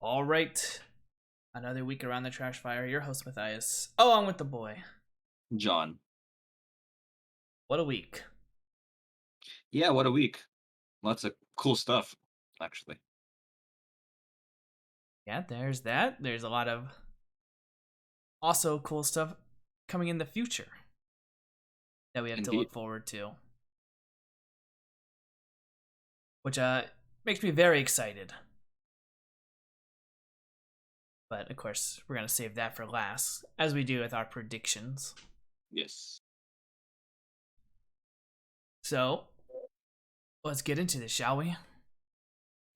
All right. Another week around the trash fire. Your host, Mathias. Along with the boy. John. What a week. Yeah, what a week. Lots of cool stuff, actually. Yeah, there's that. There's a lot of also cool stuff coming in the future that we have to Indeed. look forward to. Which makes me very excited. But of course, we're going to save that for last, as we do with our predictions. Yes. So, let's get into this, shall we?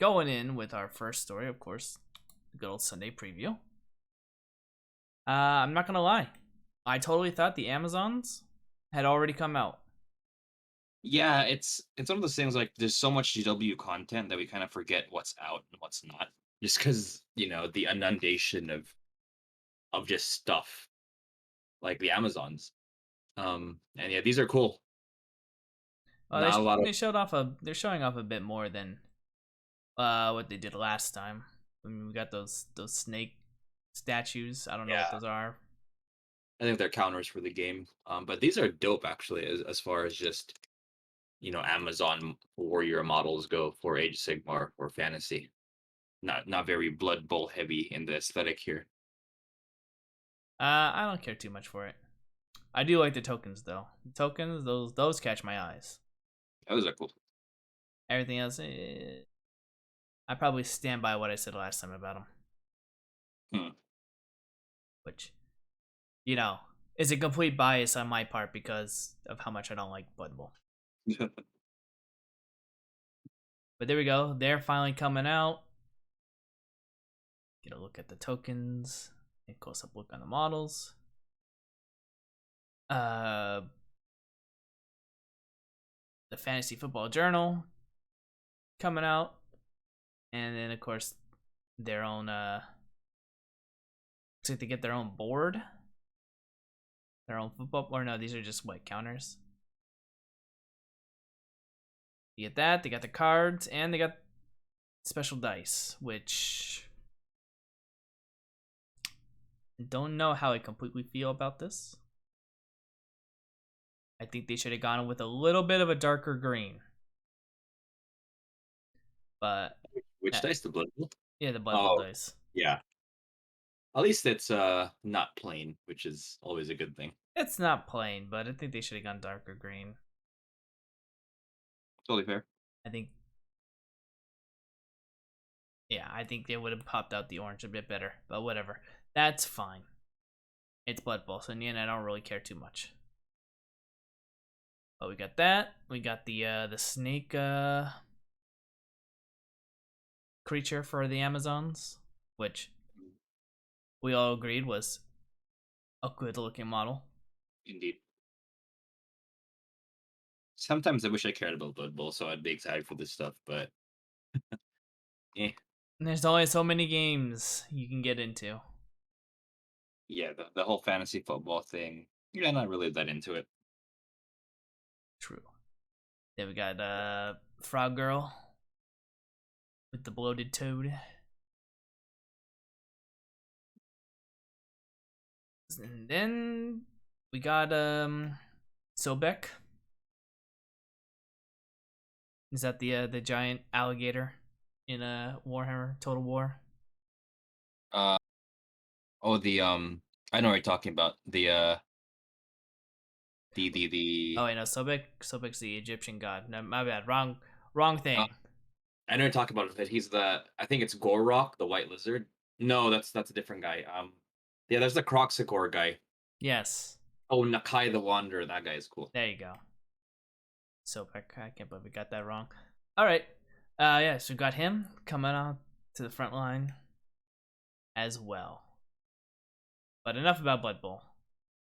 Going in with our first story, of course, the good old Sunday preview. I'm not gonna lie, I totally thought the Amazons had already come out. Yeah, it's one of those things like there's so much GW content that we kind of forget what's out and what's not. Just because, the inundation of just stuff like the Amazons. And yeah, these are cool. They Not a lot of they showed off they're showing off a bit more than what they did last time. I mean, we got those snake statues. I don't know what yeah. those are. I think they're counters for the game. But these are dope actually as far as just Amazon warrior models go for Age of Sigmar or fantasy. Not very Blood Bowl heavy in the aesthetic here. I don't care too much for it. I do like the tokens though. The tokens, those catch my eyes. Those are cool. Everything else, I probably stand by what I said last time about them. Hmm. Which, is a complete bias on my part because of how much I don't like Blood Bowl. But there we go. They're finally coming out. Get a look at the tokens. A close-up look on the models. The Fantasy Football Journal coming out. And then of course their own looks like they get their own board. Their own football, or no, these are just what, counters. You get that, they got the cards, and they got special dice, which don't know how I completely feel about this. I think they should have gone with a little bit of a darker green. But Which dice, the Blood Bowl? yeah, the Blood Bowl Oh, dice. yeah. At least it's not plain, which is always a good thing. It's not plain, but I think they should have gone darker green. Totally fair. I think, yeah, I think they would have popped out the orange a bit better, but whatever. That's fine. It's Blood Bowl, so in the end, I don't really care too much. But we got that. We got the snake creature for the Amazons, which we all agreed was a good looking model. Indeed. Sometimes I wish I cared about Blood Bowl, so I'd be excited for this stuff, but eh. And there's only so many games you can get into. Yeah, the whole fantasy football thing. Yeah, not really that into it. True. Then we got Frog Girl with the bloated toad. And then we got Sobek. Is that the giant alligator in a Warhammer Total War? Uh oh, I know what you're talking about. The Oh, wait, no, Sobek's the Egyptian god. No, my bad. Wrong uh, thing. I know you're talking about it. He's I think it's Gorrock, the white lizard. No, that's a different guy. Yeah, there's the Croxagore guy. Yes, Oh, Nakai the Wanderer. That guy is cool. there you go. Sobek. I can't believe we got that wrong. All right. Yeah, so we got him coming out to the front line as well. But enough about Blood Bowl,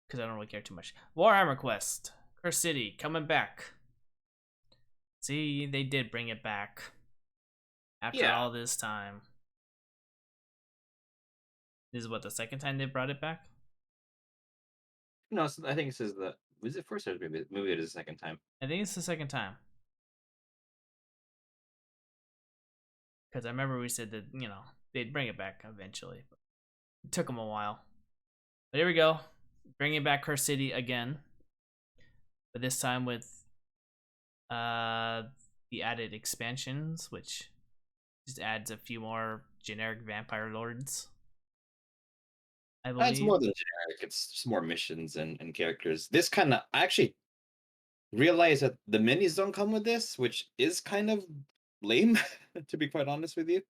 because I don't really care too much. Warhammer Quest, Curse City, coming back. See, they did bring it back after Yeah. all this time. This is what, the second time they brought it back? No, I think it says that. Was it first or maybe it is the second time? I think it's the second time. Because I remember we said that, they'd bring it back eventually. But it took them a while. But here we go, bringing back Curse City again, but this time with the added expansions, which just adds a few more generic vampire lords, I It's believe. more than generic. It's just more missions and characters. This kind of I actually realize that the minis don't come with this, which is kind of lame, to be quite honest with you.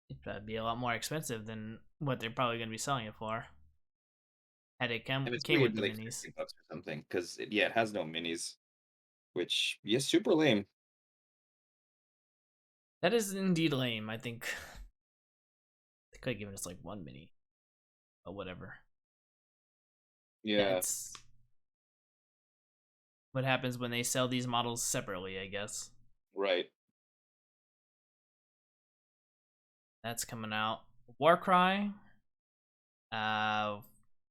It'd probably be a lot more expensive than what they're probably going to be selling it for. Had it And it's came really with the like minis. $50 or something, because yeah, it has no minis, which yes, super lame. That is indeed lame. I think they could have given us like one mini, or whatever. Yeah, Yeah, it's what happens when they sell these models separately, I guess. right. That's coming out. Warcry. Uh,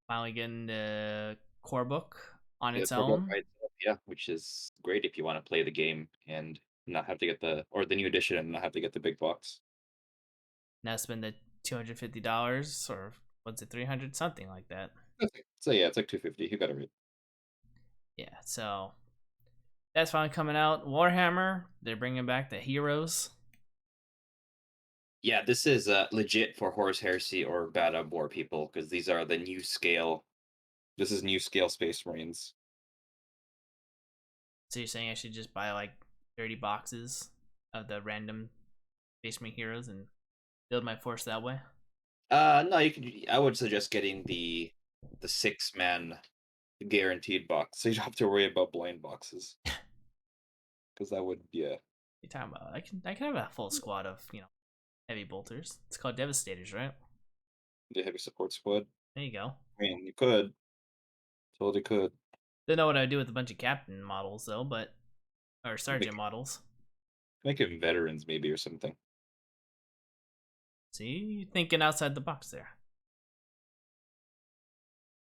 finally getting the core book on Yeah, its core book own. by itself, yeah, which is great if you want to play the game and not have to get the new edition and not have to get the big box. Now spend the $250 or what's it, 300 something like that. So yeah, it's like 250. You got it right. Yeah, so that's finally coming out. Warhammer, they're bringing back the heroes. Yeah, this is legit for Horus Heresy or Bad War people, because these are the new scale. This is new scale Space Marines. So you're saying I should just buy like 30 boxes of the random basement heroes and build my force that way? No, you could. I would suggest getting the 6-man guaranteed box, so you don't have to worry about blind boxes. Because that would, yeah, What are you talking about? I can have a full squad of, heavy bolters. It's called Devastators, right? the heavy support squad. There you go. I mean, you could, totally could. Don't know what I'd do with a bunch of captain models though, but or Make sergeant models. make it veterans maybe or something. See, thinking outside the box there.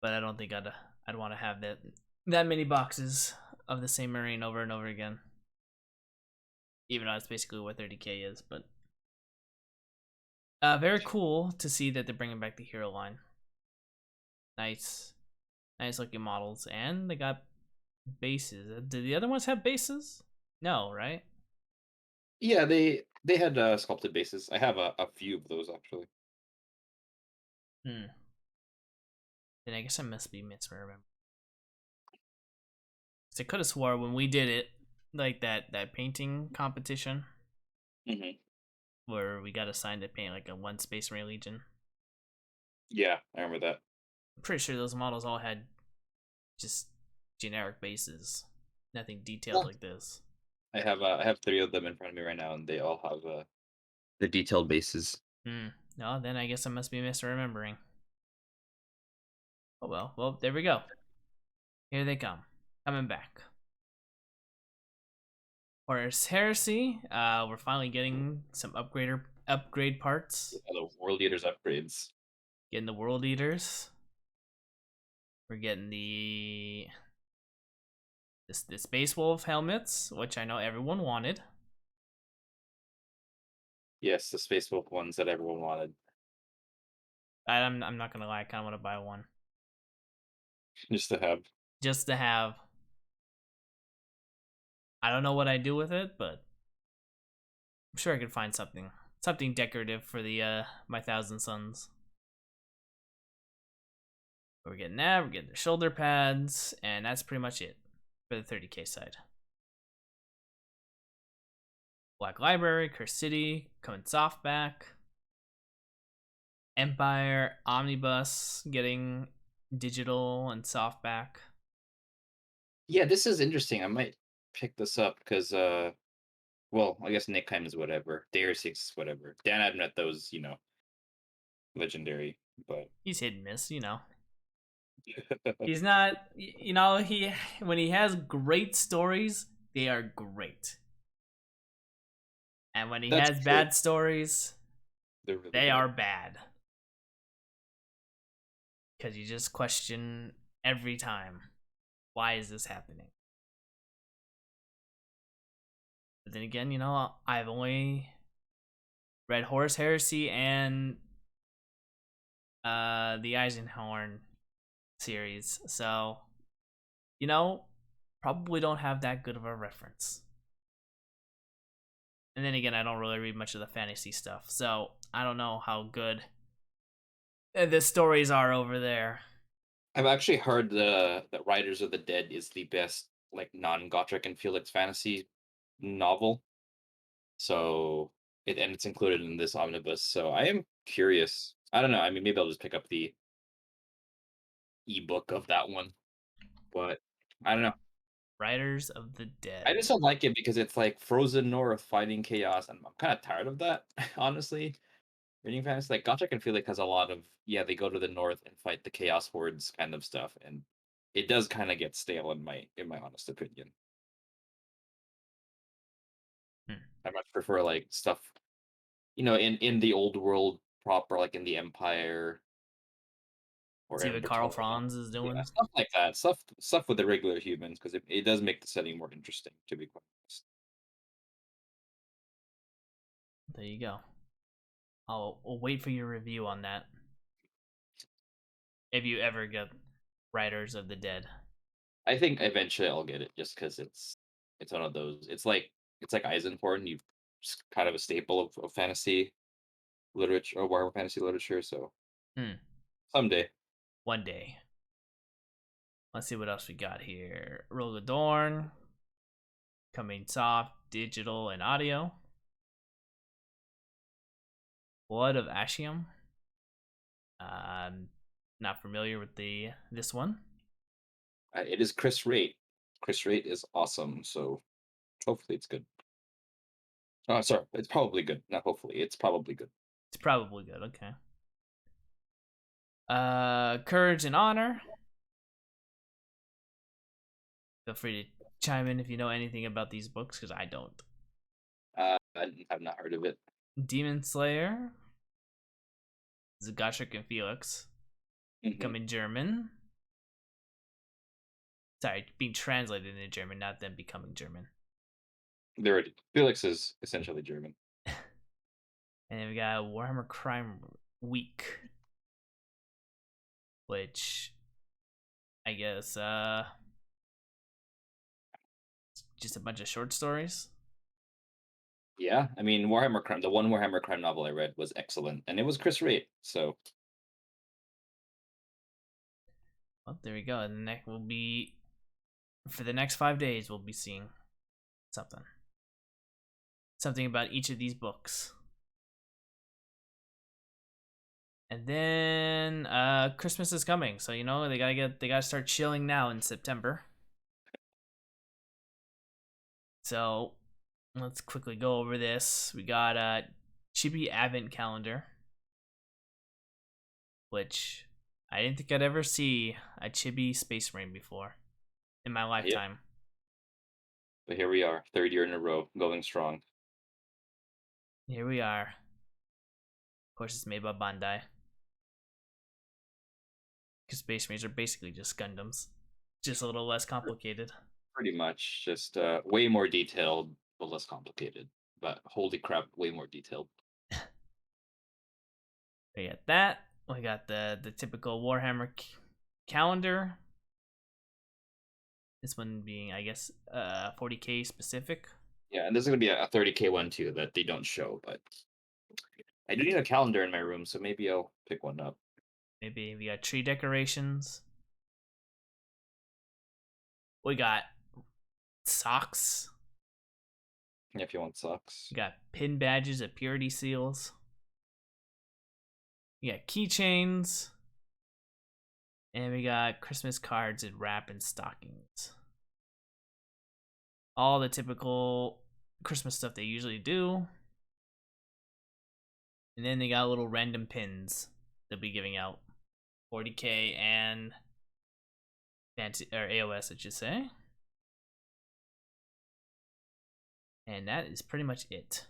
But I don't think I'd want to have that many boxes of the same marine over and over again. Even though that's basically what 30k is, but very cool to see that they're bringing back the hero line. Nice, nice looking models, and they got bases. Did the other ones have bases? No, right? Yeah, they had sculpted bases. I have a few of those actually. Hmm. Then I guess I must be misremembering. I could have swore when we did it, like that painting competition Hmm. where we got assigned to paint like a one Space Marine Legion. Yeah, I remember that. I'm pretty sure those models all had just generic bases, nothing detailed Well, like this. I have 3 of them in front of me right now, and they all have the detailed bases. Hmm. No, then I guess I must be misremembering. Oh well. Well, there we go. Here they come, coming back. Horus Heresy. We're finally getting some upgrade parts. Yeah, the World Eaters upgrades. Getting the World Eaters. We're getting the Space Wolf helmets, which I know everyone wanted. Yes, the Space Wolf ones that everyone wanted. I'm not gonna lie, I kind of want to buy one Just to have. just to have. I don't know what I do with it, but I'm sure I could find something decorative for the my Thousand Suns. We're getting that. We're getting the shoulder pads, and that's pretty much it for the 30k side. Black Library, Curse City, coming softback. Empire, Omnibus, getting digital and softback. Yeah, this is interesting. I might pick this up because well, I guess Nick is whatever. Dare 6 is whatever. Dan I've met those, legendary, but He's hit and miss. He's not, he when he has great stories, they are great. And when he that's has true. bad stories, They're really they bad. are bad. Because you just question every time, why is this happening? But then again, I've only Red Horse Heresy and the Eisenhorn series. So, probably don't have that good of a reference. And then again, I don't really read much of the fantasy stuff, so I don't know how good the stories are over there. I've actually heard that Riders of the Dead is the best like non-Gotrek and Felix fantasy novel. So it's included in this omnibus. So I am curious. I don't know. I mean, maybe I'll just pick up the ebook of that one. But I don't know. Riders of the I Dead. just don't like it because it's like frozen north fighting chaos, and I'm kind of tired of that, honestly. Reading fantasy, like Gothic and Felix has a lot of they go to the north and fight the chaos hordes kind of stuff, and it does kind of get stale in my honest opinion. Hmm. I much prefer like stuff, in the old world proper, like in the Empire or See in what Carl Bretonnia. Franz is Yeah, doing. stuff like that. Stuff with the regular humans because it does make the setting more interesting. To be quite honest. There you go. I'll wait for your review on that. If you ever get Riders of the Dead. I think eventually I'll get it just because it's one of those. It's like Eisenhorn. It's kind of a staple of fantasy literature or Warhammer fantasy literature. So Hmm. someday, One day. Let's see what else we got here. Roll the Dorn. Coming soft, digital, and audio. Blood of Ashium. Not familiar with this one. it is Chris Rate. Chris Rate is awesome. So hopefully it's good. Oh, sorry, it's probably good. Not hopefully, it's probably good. It's probably good. Okay. Courage and Honor. Feel free to chime in if you know anything about these books, because I don't. I have not heard of it. Demon Slayer. Zagashik and Felix. Mhm. Becoming German. Sorry, being translated into German, not them becoming German. Felix is essentially German. And then we got Warhammer Crime Week, which I guess just a bunch of short stories. Yeah, I mean Warhammer Crime. The one Warhammer Crime novel I read was excellent, and it was Chris Rate. So Well, there we go. And the next will be for the next 5 days. We'll be seeing something about each of these books. And then Christmas is coming, so they gotta start chilling now in September. So let's quickly go over this. We got a Chibi Advent Calendar, which I didn't think I'd ever see a Chibi Space Marine before in my yeah, lifetime. but here we are, third year in a row, going strong. Here we are. Of course, it's made by Bandai. Because Space Marines are basically just Gundams, just a little less complicated. Pretty much, just way more detailed, but less complicated. But holy crap, way more detailed. We got that. We got the typical Warhammer calendar. This one being, I guess, 40K specific. Yeah, and there's gonna be a 30K one too that they don't show, but I do need a calendar in my room, so maybe I'll pick one up. Maybe we got tree decorations. We got socks. Yeah, if you want socks. We got pin badges of purity seals. We got keychains. And we got Christmas cards and wrap and stockings. All the typical Christmas stuff they usually do. And then they got little random pins they'll be giving out. 40K and fancy or AOS, I should say. And that is pretty much it.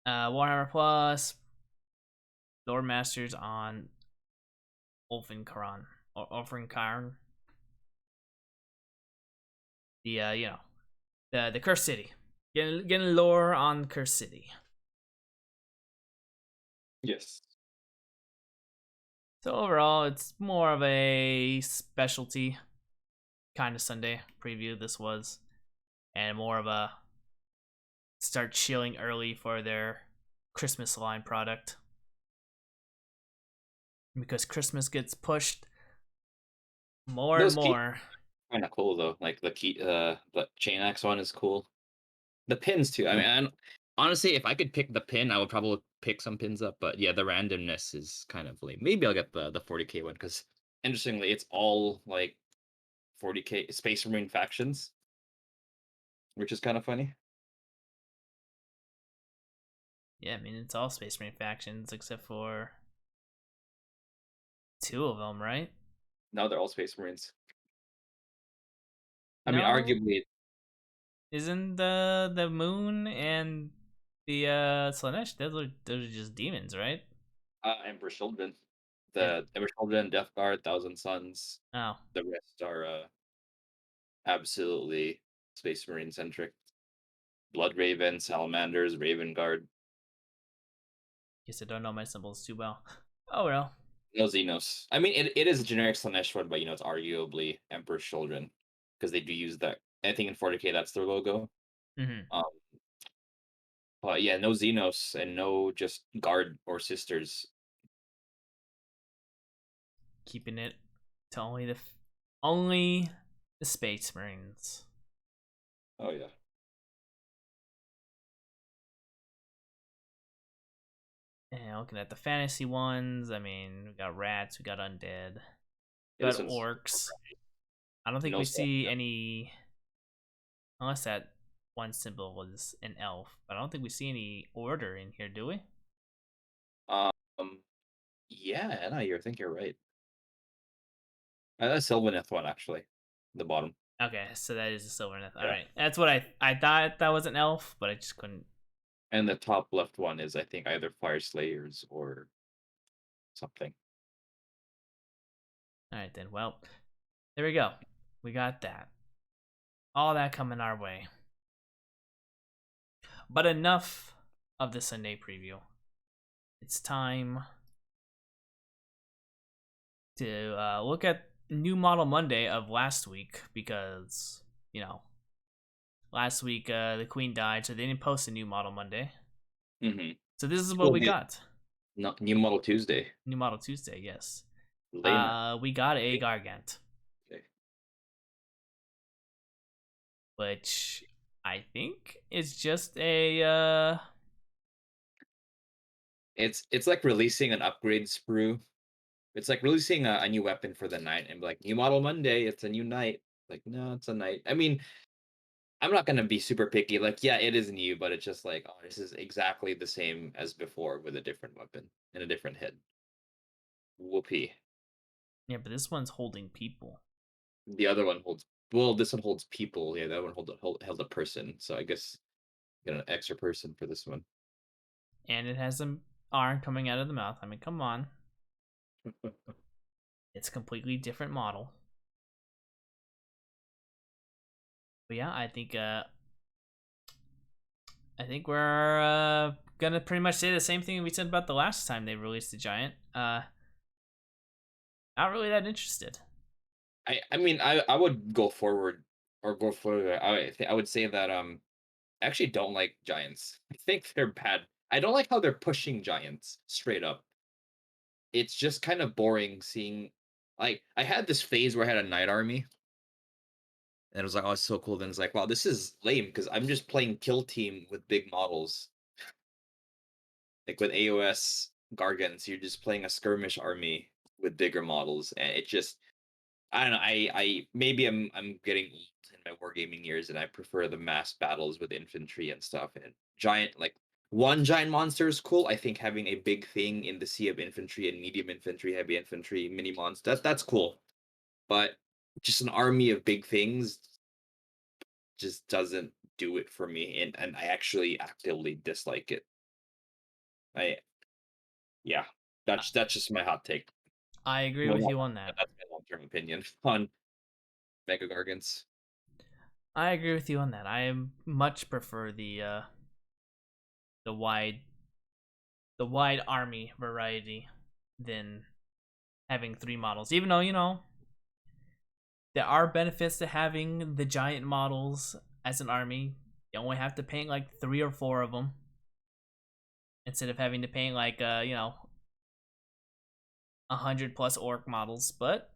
Warhammer Plus, Lord Masters on Ulfenkarn or Ulfenkarn. The the Cursed City. Getting lore on Curse City. Yes. So overall, it's more of a specialty kind of Sunday preview. This was, and more of a start chilling early for their Christmas line product, because Christmas gets pushed more and Those keys more. kind of cool though. Like the chain axe one is cool. The pins too. I mean, honestly, if I could pick the pin, I would probably pick some pins up. But yeah, the randomness is kind of lame. Maybe I'll get the 40k one because interestingly, it's all like 40k Space Marine factions, which is kind of funny. Yeah, I mean it's all Space Marine factions except for two of them, right? Now they're all Space Marines. I mean, No, arguably, isn't the Moon and the Slanesh, those are just demons, right? Emperor Children, And the Emperor Children, Death Guard, Thousand Suns. oh, The rest are absolutely Space Marine centric. Blood Raven, Salamanders, Raven Guard. guess I don't know my symbols too well. Oh well. No Xenos. I mean, it is a generic Slanesh one, but it's arguably Emperor's Children because they do use that. I think in 40k that's their logo. Mm-hmm. Um, but yeah, no Xenos and no just guard or sisters. Keeping it to only the Space Marines. Oh yeah, And looking at the fantasy ones, I mean, we got rats, we got undead, we yeah, this got one's orcs. I don't think no we stuff. see any, unless that one symbol was an elf. But I don't think we see any order in here, do we? Um, yeah, no, I think you're right. That's Sylvaneth one actually, the bottom. Okay, so that is a silver All Yeah, right, that's what I thought that was an elf, but I just couldn't. and the top left one is I think either Fire Slayers or something. All right then. Well, there we go. We got that. All that coming our way. But enough of the Sunday preview. It's time to look at New Model Monday of last week, because last week the Queen died, so they didn't post a New Model Monday. Mm-hmm. So this is what Well, we got. New Model Tuesday. New Model Tuesday, yes. Lamer. We got a Gargant, Okay. which I think is just a It's like releasing an upgrade sprue. It's like releasing a new weapon for the knight and be like, new model Monday, it's a new knight. Like, no, it's a knight. I mean, I'm not gonna be super picky. Like, yeah, it is new, but it's just like, oh, this is exactly the same as before with a different weapon and a different head. Whoopee. yeah, but this one's holding people. The other one holds. Well, this one holds people. Yeah, that one held a person. So I guess get an extra person for this one. And it has an arm coming out of the mouth. I mean, come on. It's a completely different model. But yeah, I think we're gonna pretty much say the same thing we said about the last time they released the Giant. Not really that interested. I mean I would go forward or go further. I would say that I actually don't like giants. I think they're bad. I don't like how they're pushing giants straight up. It's just kind of boring seeing like I had this phase where I had a knight army and it was like, oh, it's so cool. Then it's like, wow, this is lame because I'm just playing kill team with big models. Like with AOS Gargants, you're just playing a skirmish army with bigger models, and it just I don't know. I maybe I'm getting old in my wargaming years, and I prefer the mass battles with infantry and stuff. And giant like one giant monster is cool. I think having a big thing in the sea of infantry and medium infantry, heavy infantry, mini monster that's cool. But just an army of big things just doesn't do it for me, and I actually actively dislike it. I yeah, that's just my hot take. I agree Well, with not you hot, on but that. that's my long term opinion on Mega Gargants. I agree with you on that. I much prefer the wide the wide army variety than having 3 models. Even though, there are benefits to having the giant models as an army. You only have to paint like 3 or 4 of them instead of having to paint like 100+ orc models. But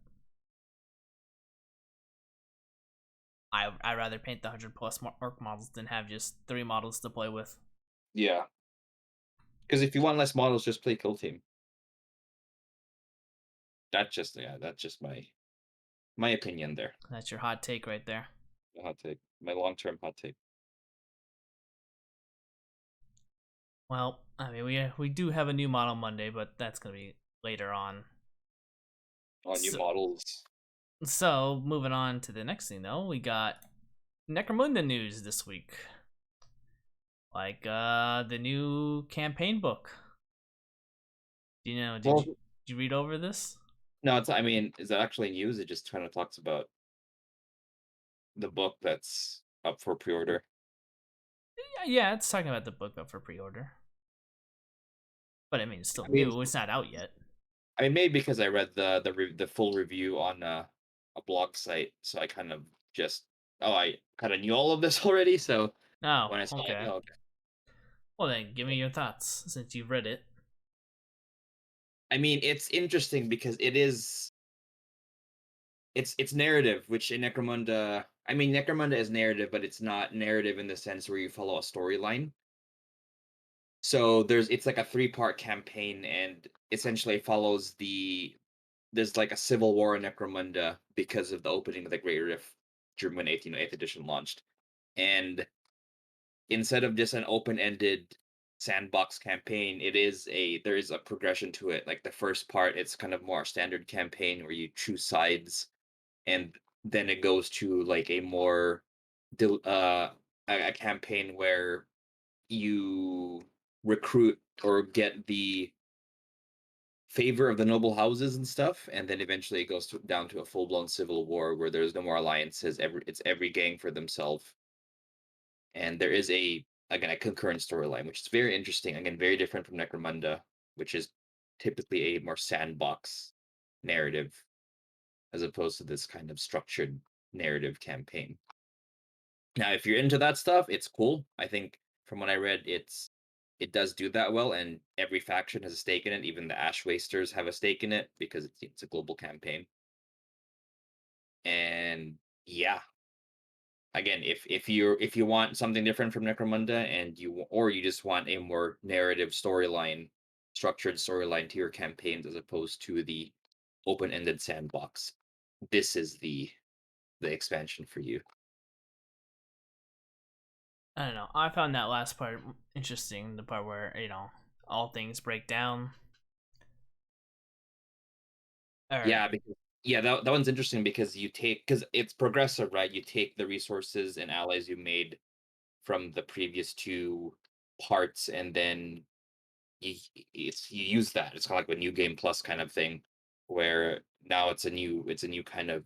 I rather paint the 100+ orc models than have just 3 models to play with. Yeah, because if you want less models, just play Kill Team. That's just my opinion there. That's your hot take right there. My hot take, my long-term hot take. Well, I mean, we do have a new model Monday, but that's gonna be later on. On new So, models. so moving on to the next thing though, we got Necromunda news this week. Like the new campaign book. Do you know? Well, Did you read over this? no, I mean, is that actually news? It just kind of talks about the book that's up for pre-order. Yeah, it's talking about the book up for pre-order. But I mean, it's still I mean, new. It's not out yet. maybe because I read the full review on a blog site, so I kind of just I kind of knew all of this already. So Oh, when I saw it, okay. oh, okay. Well then, give me your thoughts since you've read it. I mean, it's interesting because it's narrative, which in Necromunda, I mean, Necromunda is narrative, but it's not narrative in the sense where you follow a storyline. So it's like a 3-part campaign, and essentially follows there's like a civil war in Necromunda because of the opening of the Great Rift during when 8th edition launched. And instead of just an open-ended sandbox campaign, there is a progression to it. Like the first part, it's kind of more standard campaign where you choose sides, and then it goes to like a more a campaign where you recruit or get the favor of the noble houses and stuff, and then eventually it goes down to a full-blown civil war where there's no more alliances. It's every gang for themselves, and there is a concurrent storyline, which is very interesting. Again, very different from Necromunda, which is typically a more sandbox narrative as opposed to this kind of structured narrative campaign. Now, if you're into that stuff, it's cool. I think from what I read, it does do that well, and every faction has a stake in it. Even the Ash Wasters have a stake in it because it's a global campaign. And yeah, again, if you want something different from Necromunda, or you just want a more narrative storyline, structured storyline to your campaigns as opposed to the open-ended sandbox, this is the expansion for you. I don't know. I found that last part interesting. The part where all things break down. Or Yeah, because that one's interesting because because it's progressive, right? You take the resources and allies you made from the previous 2 parts, and then you use that. It's kind of like a new game plus kind of thing, where now it's a new kind of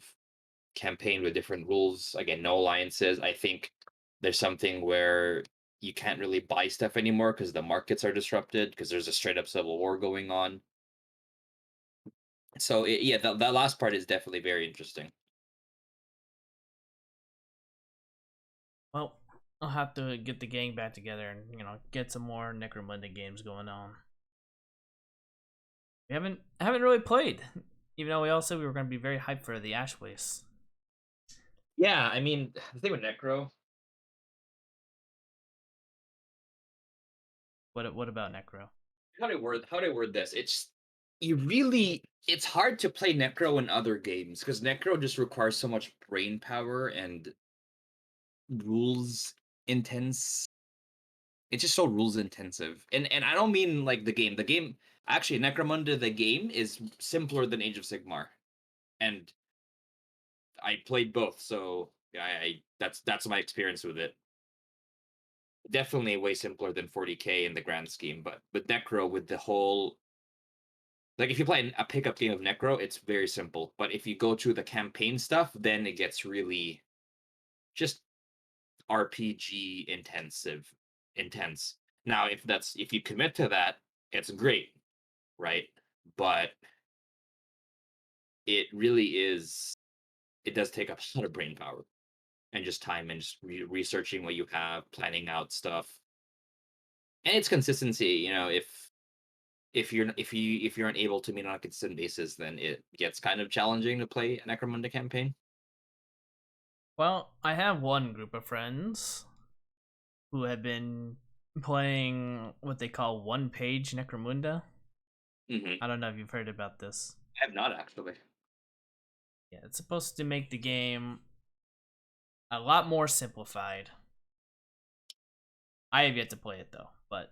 campaign with different rules. Again, no alliances. I think there's something where you can't really buy stuff anymore because the markets are disrupted because there's a straight up civil war going on. So yeah, that last part is definitely very interesting. well, I'll have to get the gang back together and get some more Necromunda games going on. We haven't really played, even though we all said we were going to be very hyped for the Ash Waste. Yeah, I mean, the thing with Necro, What about Necro? how do I word this? It's hard to play Necro in other games because Necro just requires so much brain power and rules intense. It's just so rules intensive. And I don't mean like the game. The game actually Necromunda the game is simpler than Age of Sigmar. And I played both, so that's my experience with it. Definitely way simpler than 40k in the grand scheme, but with Necro, with the whole, like if you play a pickup game of Necro, it's very simple. But if you go to the campaign stuff, then it gets really just RPG intense. Now, if you commit to that, it's great, right? But it really is it does take up a lot of brain power and just time and just researching what you have, planning out stuff, and it's consistency. If you're unable to meet on a consistent basis, then it gets kind of challenging to play an Necromunda campaign. Well, I have one group of friends who have been playing what they call one page Necromunda. I I don't know if you've heard about this. have not actually. Yeah, it's supposed to make the game a lot more simplified. I have yet to play it though, but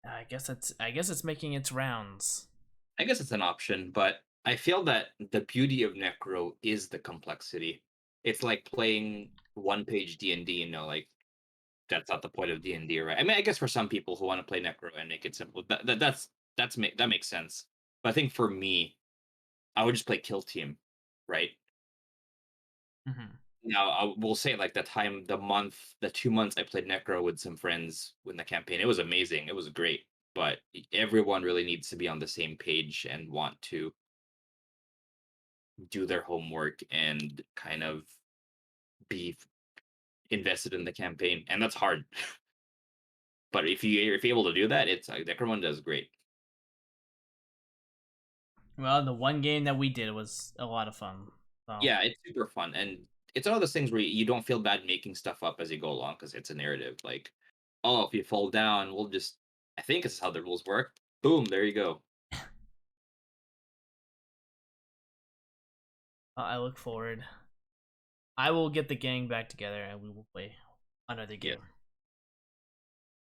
I guess it's making its rounds. I guess it's an option, but I feel that the beauty of Necro is the complexity. It's like playing one page D&D, like that's not the point of D&D, right? I mean, I guess for some people who want to play Necro and make it simple, that makes sense. But I think for me, I would just play Kill Team, right? Hmm. Now, I will say like the 2 months I played Necro with some friends in the campaign, it was amazing. It was great. But everyone really needs to be on the same page and want to do their homework and kind of be invested in the campaign, and that's hard. But if you're able to do that, it's like Necromunda does great. Well, the one game that we did was a lot of fun. So Yeah, it's super fun, and it's one of those things where you don't feel bad making stuff up as you go along because it's a narrative. Like, oh, if you fall down, we'll just. I think this is how the rules work. Boom, there you go. I look forward. I will get the gang back together and we will play another Yeah, game.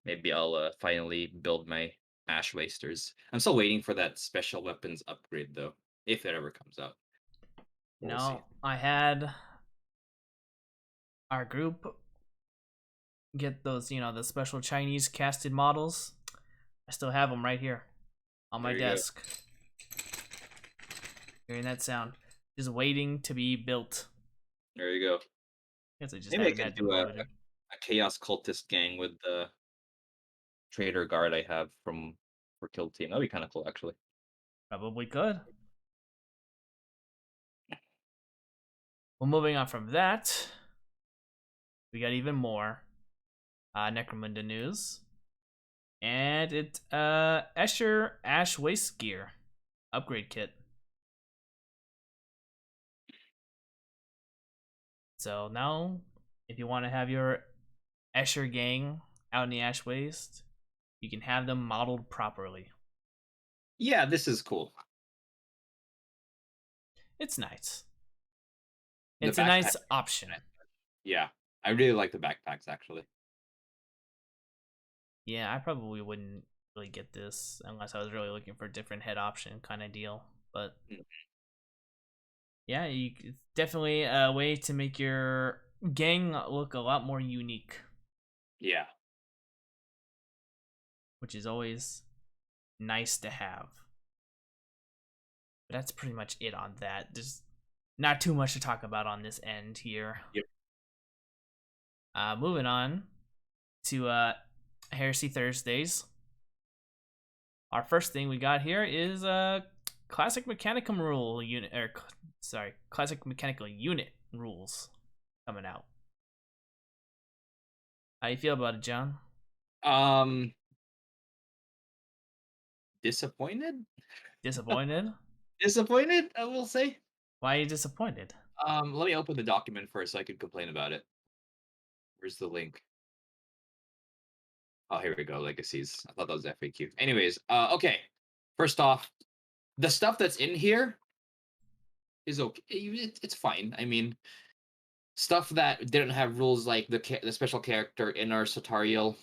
maybe I'll finally build my Ash Wasters. I'm still waiting for that special weapons upgrade though, if it ever comes out. You We'll see. know, I had our group get those, the special Chinese casted models. I still have them right here on my There you go. desk. Hearing that sound. Just waiting to be built. There you go. I guess I just Maybe I haven't can had the do motive. a chaos cultist gang with the trader guard I have for Kill Team. That'd be kind of cool, actually. Probably could. Well, moving on from that, we got even more Necromunda news. And it's Escher Ash Waste Gear Upgrade Kit. So now, if you want to have your Escher gang out in the Ash Waste, you can have them modeled properly. Yeah, this is cool. It's nice. The It's a backpack. nice option. Yeah, I really like the backpacks actually. Yeah, I probably wouldn't really get this unless I was really looking for a different head option kind of deal. But Mm. yeah, it's definitely a way to make your gang look a lot more unique, Yeah, which is always nice to have. But that's pretty much it on that. There's not too much to talk about on this end here. yep. Moving on to Heresy Thursdays. Our first thing we got here is classic Mechanicum rule unit, or sorry, classic mechanical unit rules coming out. How you feel about it, John? Um, disappointed. Disappointed? Disappointed, I will say. Why are you disappointed? Let me open the document first so I could complain about it. Where's the link? Oh, here we go. Legacies. I thought that was FAQ. Anyways, okay. First off, the stuff that's in here is okay. It's fine. I mean, stuff that didn't have rules like the special character in our Sotariel.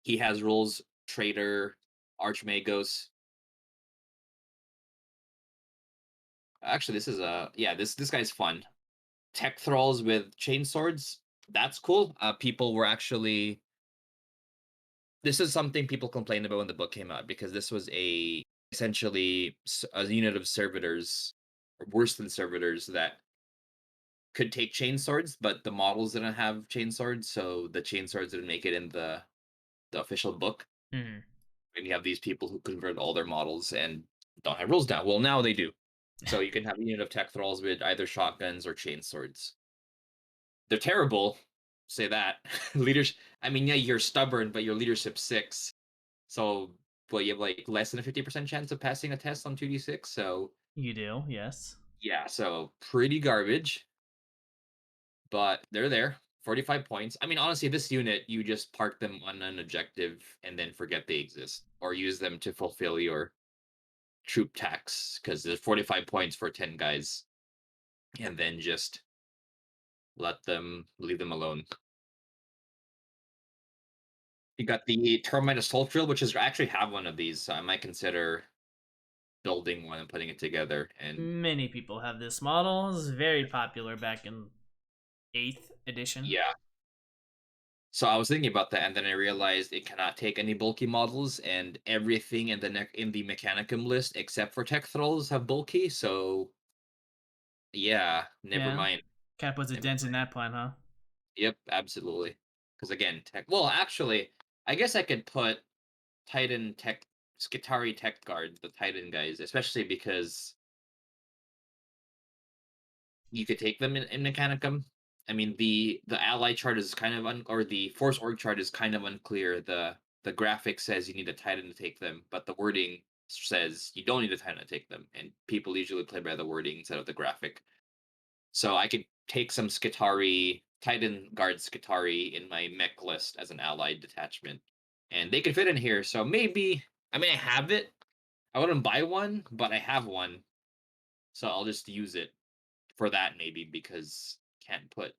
He has rules. Trader, Archmagos. Actually, this is this guy's fun. Tech thralls with chain swords. That's cool. People were actually this is something people complained about when the book came out because this was essentially a unit of servitors, or worse than servitors, that could take chain swords, but the models didn't have chain swords, so the chain swords didn't make it in the official book. Hmm. And you have these people who convert all their models and don't have rules now. Well, now they do. So you can have a unit of tech thralls with either shotguns or chain swords. They're terrible. Say that. Leaders. I mean, yeah, you're stubborn, but your leadership's 6. So, well, you have like less than a 50% chance of passing a test on 2d6. So, You do, yes. yeah, so pretty garbage, but they're there. 45 points. I mean, honestly, this unit, you just park them on an objective and then forget they exist, or use them to fulfill your troop tax because there's 45 points for 10 guys, and then just leave them alone. You got the Termite Assault Drill, which is I actually have one of these, so I might consider building one and putting it together. And Many people have this model. It was very popular back in 8th edition. yeah, so I was thinking about that, and then I realized it cannot take any bulky models, and everything in the Mechanicum list except for Tech Thralls have bulky. So yeah, never Yeah. mind. Kind of puts a Never dent in mind. that plan, huh? Yep, absolutely. Because again, tech. Well, actually, I guess I could put Titan Tech, Skitari Tech Guard, the Titan guys, especially because you could take them in Mechanicum. I mean, the ally chart is kind of or the force org chart is kind of unclear. The graphic says you need a Titan to take them, but the wording says you don't need a Titan to take them, and people usually play by the wording instead of the graphic. So I could take some Skitari Titan guard Skitari in my mech list as an allied detachment, and they could fit in here. So maybe I mean I have it. I wouldn't buy one, but I have one, so I'll just use it for that maybe because can't put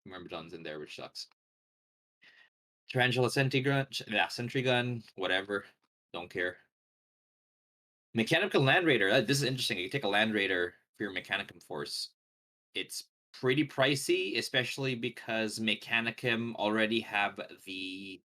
Myrmidons in there, which sucks. Tarantula Sentry Gun, yeah, Sentry Gun, whatever. Don't care. Mechanical Land Raider. This is interesting. You take a Land Raider for your Mechanicum force. It's pretty pricey, especially because Mechanicum already have the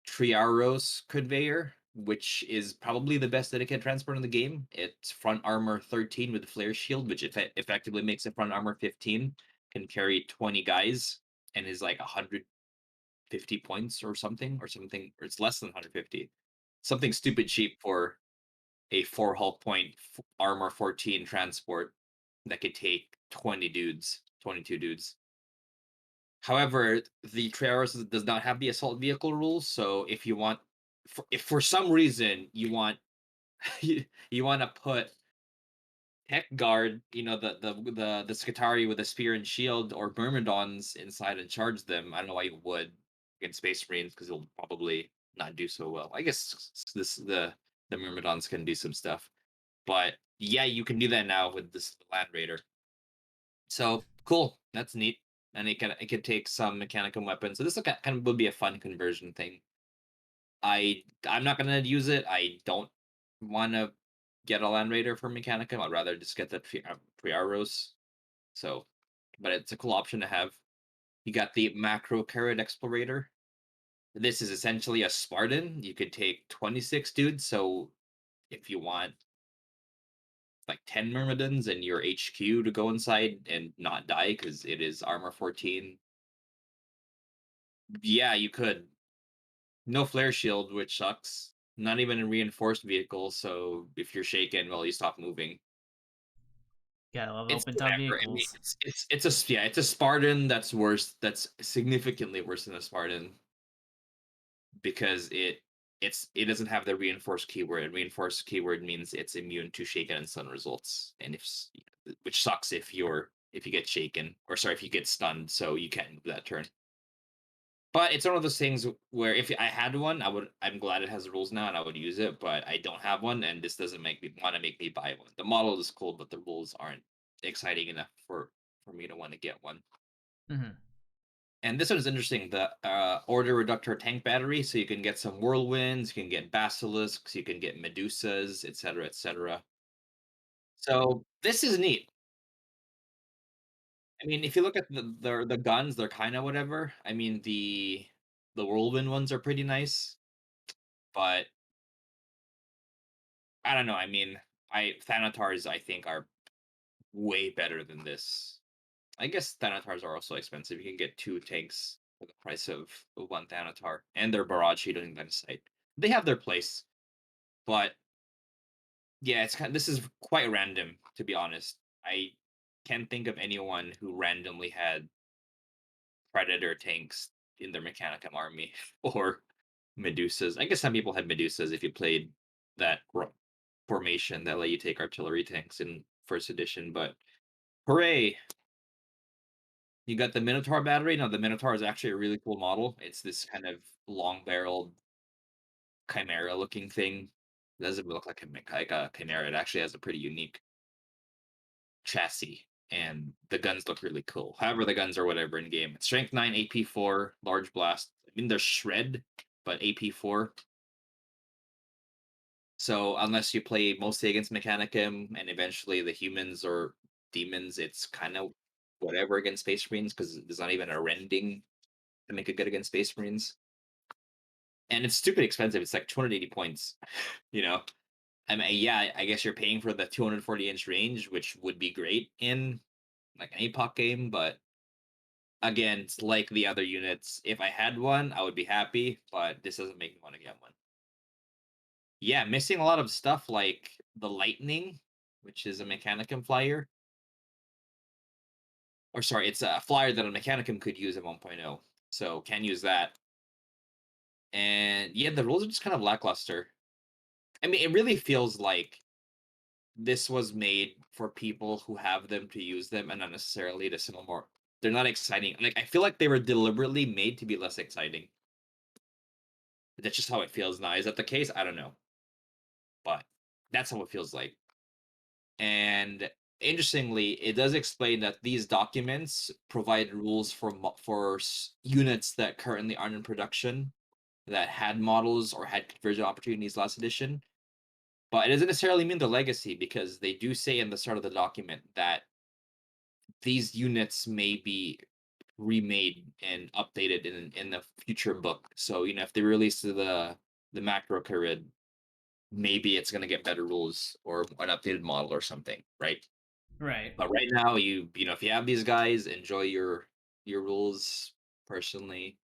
Triaros conveyor, which is probably the best dedicated transport in the game. It's front armor 13 with flare shield, which effectively makes it front armor 15. Can carry 20 guys and is like 150 points or something, or it's less than 150. Something stupid cheap for a 4 hull point armor 14 transport that could take 20 dudes, 22 dudes. However, the Triaros does not have the assault vehicle rules, so if you want, if for some reason you want, you want to put Tech Guard, the Skitari with a spear and shield, or Myrmidons inside and charge them, I don't know why you would against Space Marines because you'll probably not do so well. I guess the Myrmidons can do some stuff, but yeah, you can do that now with this Land Raider. So cool, that's neat. And it can take some mechanical weapons. So this will kind of would be a fun conversion thing. I'm not gonna use it. I don't want to get a Land Raider for Mechanicum. I'd rather just get the Priaros. So, but it's a cool option to have. You got the Macro Carrot Explorator. This is essentially a Spartan. You could take 26 dudes. So if you want like 10 Myrmidons and your HQ to go inside and not die because it is armor 14, yeah, you could. No flare shield, which sucks. Not even a reinforced vehicle, so if you're shaken, well, you stop moving. Gotta love It's open top whatever. I mean, vehicles. it's a Spartan that's worse. That's significantly worse than a Spartan because it doesn't have the reinforced keyword. And reinforced keyword means it's immune to shaken and stun results, and which sucks if you get shaken, or sorry, if you get stunned, so you can't move that turn. But it's one of those things where if I had one, I'm glad it has the rules now and I would use it, but I don't have one and this doesn't make me want to make me buy one. The model is cool, but the rules aren't exciting enough for me to want to get one. Hmm. And this one is interesting, the Order Reductor tank battery, so you can get some whirlwinds, you can get basilisks, you can get medusas, etc., etc. So this is neat. I mean, if you look at the guns, they're kind of whatever. I mean, the whirlwind ones are pretty nice, but I don't know. I mean, I Thanatars I think are way better than this. I guess Thanatars are also expensive. You can get 2 tanks for the price of 1 Thanatar, and their barrage shielding line of sight. They have their place, but yeah, it's this is quite random, to be honest. I can't think of anyone who randomly had Predator tanks in their Mechanicum army or Medusas. I guess some people had Medusas if you played that formation that let you take artillery tanks in first edition, but hooray! You got the Minotaur battery. Now the Minotaur is actually a really cool model. It's this kind of long-barreled chimera-looking thing. It doesn't look like a chimera. It actually has a pretty unique chassis, and the guns look really cool. However, the guns are whatever in game. Strength 9, AP 4, large blast. I mean, they're shred, but AP 4. So unless you play mostly against Mechanicum and eventually the humans or demons, it's kind of whatever against Space Marines because there's not even a rending to make it good against Space Marines. And it's stupid expensive. It's like 280 points, you know. I mean, yeah, I guess you're paying for the 240-inch range, which would be great in like an APOC game, but again, it's like the other units. If I had one, I would be happy, but this doesn't make me want to get one. Yeah, missing a lot of stuff like the Lightning, which is a Mechanicum flyer. Or sorry, it's a flyer that a Mechanicum could use at 1.0. So can use that. And yeah, the rules are just kind of lackluster. I mean, it really feels like this was made for people who have them to use them and not necessarily to sell more. They're not exciting. Like I feel like they were deliberately made to be less exciting. That's just how it feels now. Is that the case? I don't know. But that's how it feels like. And interestingly, it does explain that these documents provide rules for units that currently aren't in production that had models or had conversion opportunities last edition. But it doesn't necessarily mean the legacy because they do say in the start of the document that these units may be remade and updated in the future book. So if they release the macro Carid, maybe it's gonna get better rules or an updated model or something, right? Right. But right now, if you have these guys, enjoy your rules. Personally,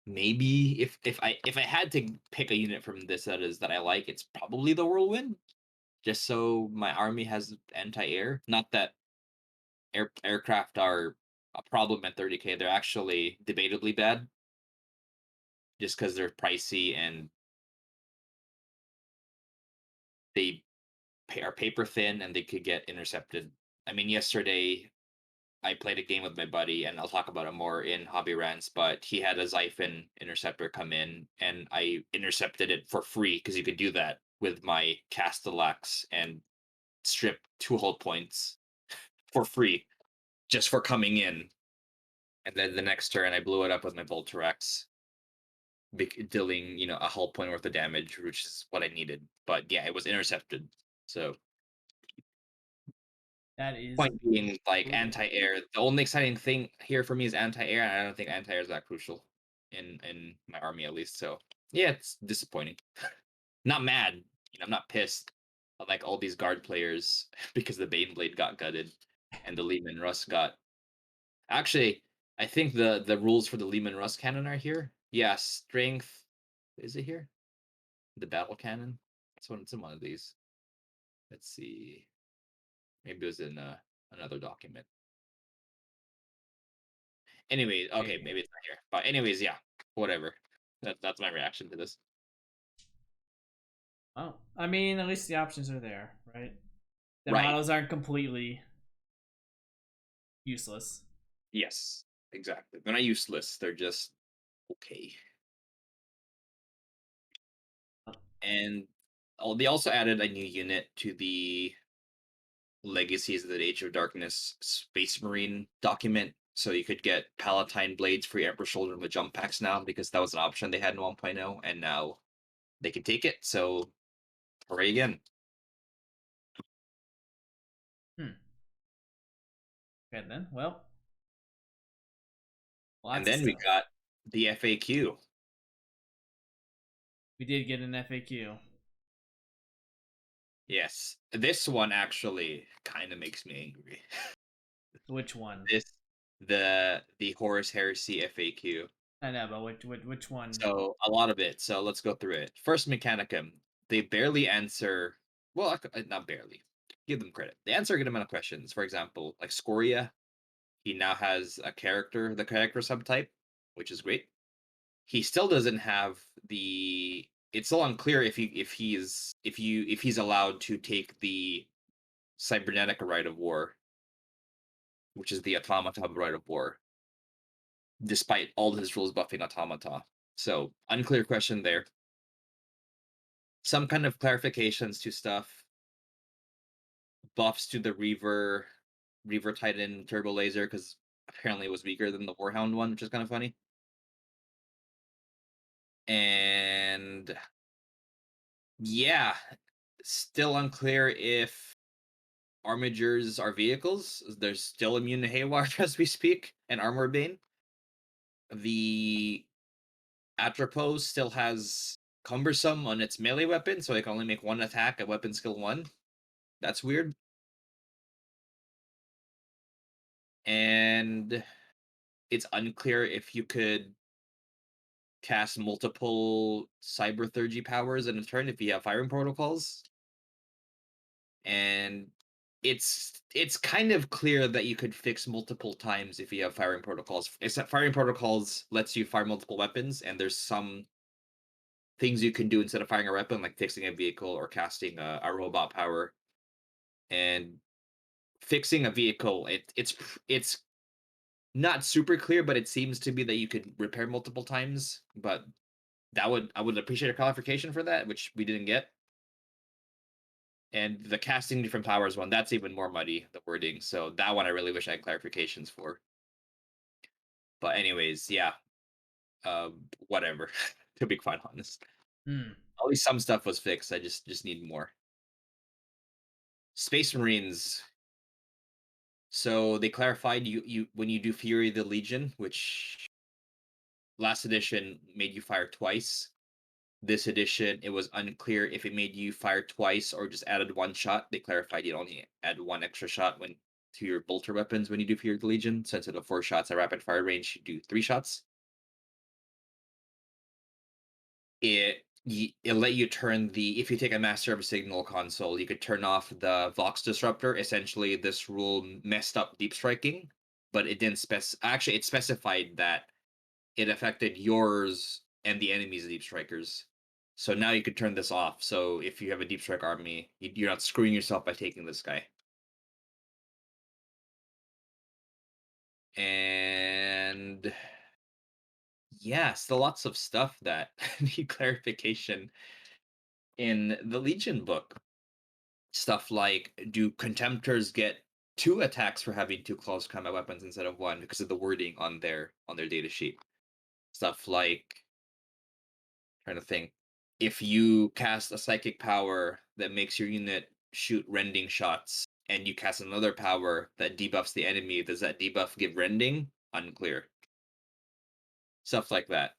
maybe if I had to pick a unit from this that I like, it's probably the Whirlwind. Just so my army has anti-air. Not that aircraft are a problem at 30K. They're actually debatably bad, just because they're pricey and they are paper thin and they could get intercepted. I mean, yesterday I played a game with my buddy, and I'll talk about it more in Hobby Rants, but he had a Xiphon interceptor come in, and I intercepted it for free because you could do that with my Castellax and strip 2 hull points for free just for coming in. And then the next turn, I blew it up with my Voltarax, dealing, a hull point worth of damage, which is what I needed. But yeah, it was intercepted. So That is point being, like brutal. anti-air. The only exciting thing here for me is anti-air, and I don't think anti-air is that crucial in my army at least. So yeah, it's disappointing. Not mad, I'm not pissed. Like all these guard players because the Baneblade got gutted and the Lehman Russ got. Actually, I think the rules for the Lehman Russ cannon are here. Yeah, strength. Is it here? The battle cannon. It's in one of these. Let's see. Maybe it was in another document. Anyways, okay, Okay. maybe it's not here. But anyways, yeah, whatever. That's my reaction to this. Oh, I mean, at least the options are there, right? The Right. models aren't completely useless. Yes. Exactly. They're not useless. They're just okay. And they also added a new unit to the Legacies of the Age of Darkness Space Marine document. So you could get Palatine blades for your Emperor Shoulder with jump packs now because that was an option they had in 1.0, and now they can take it. So hooray again. Hmm. Okay then. Well, And lots of then we stuff. got the FAQ. We did get an FAQ. Yes. This one actually kind of makes me angry. Which one? This the Horus Heresy FAQ. I know, but which one? So a lot of it. So let's go through it. First, Mechanicum. They barely answer. Well, not barely. Give them credit. They answer a good amount of questions. For example, like Scoria, he now has a character, the character subtype, which is great. He still doesn't have the. It's still unclear if he's allowed to take the cybernetic rite of war, which is the automata rite of war, despite all his rules buffing automata. So unclear question there. Some kind of clarifications to stuff. Buffs to the Reaver Titan Turbo Laser because apparently it was weaker than the Warhound one, which is kind of funny. And yeah, still unclear if armigers are vehicles. They're still immune to Haywire as we speak, and Armor Bane. The Atropos still has Cumbersome on its melee weapon, so it can only make one attack at weapon skill 1. That's weird. And it's unclear if you could cast multiple Cyberthurgy powers in a turn if you have firing protocols. And it's kind of clear that you could fix multiple times if you have firing protocols. Except firing protocols lets you fire multiple weapons, and there's some things you can do instead of firing a weapon, like fixing a vehicle or casting a robot power. And fixing a vehicle, it's not super clear, but it seems to be that you could repair multiple times. But I would appreciate a clarification for that, which we didn't get. And the casting different powers one, that's even more muddy, the wording. So that one I really wish I had clarifications for. But anyways, yeah. Whatever. To be quite honest. At least some stuff was fixed. I just need more. Space Marines. So they clarified you when you do Fury of the Legion, which last edition made you fire twice. This edition, it was unclear if it made you fire twice or just added one shot. They clarified you only add one extra shot when to your bolter weapons when you do Fury of the Legion. So instead of 4 shots at rapid fire range, you do 3 shots. It let you turn the if you take a Master of Signal console, you could turn off the Vox Disruptor. Essentially, this rule messed up deep striking, but it didn't actually it specified that it affected yours and the enemy's deep strikers. So now you could turn this off. So if you have a deep strike army, you're not screwing yourself by taking this guy. And yeah, still lots of stuff that need clarification in the Legion book. Stuff like, do Contemptors get 2 attacks for having 2 close combat weapons instead of 1 because of the wording on their data sheet? Stuff like, trying to think, if you cast a psychic power that makes your unit shoot rending shots and you cast another power that debuffs the enemy, does that debuff give rending? Unclear. Stuff like that.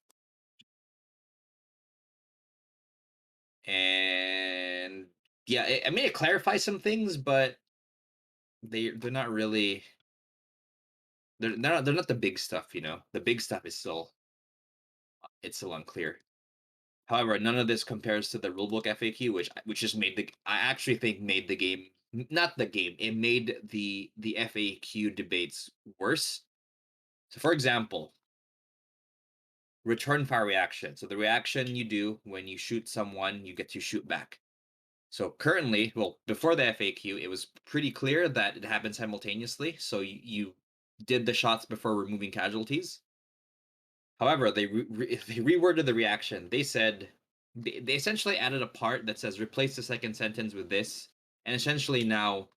And yeah, I mean, it clarifies some things, but they're not really they're not the big stuff, you know. The big stuff is still unclear. However, none of this compares to the rulebook FAQ, which just made the I actually think made the game, not the game, it made the FAQ debates worse. So for example, return fire reaction. So the reaction you do when you shoot someone, you get to shoot back. So currently, well, before the FAQ, it was pretty clear that it happened simultaneously. So you did the shots before removing casualties. However, they they reworded the reaction. They said they essentially added a part that says replace the second sentence with this, and essentially now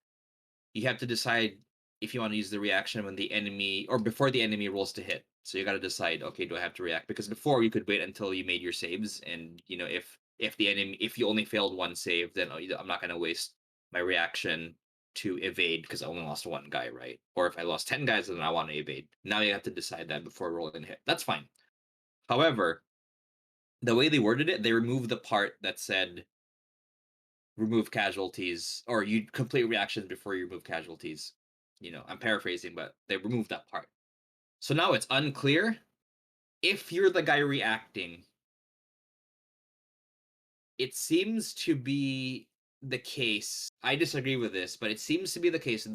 you have to decide if you want to use the reaction when the enemy or before the enemy rolls to hit. So you got to decide, okay, do I have to react? Because before you could wait until you made your saves, and you know if the enemy if you only failed one save, then I'm not going to waste my reaction to evade because I only lost one guy, right? Or if I lost 10 guys, then I want to evade. Now you have to decide that before rolling a hit. That's fine. However, the way they worded it, they removed the part that said remove casualties or you complete reactions before you remove casualties. I'm paraphrasing, but they removed that part. So now it's unclear if you're the guy reacting. It seems to be the case. I disagree with this, but it seems to be the case.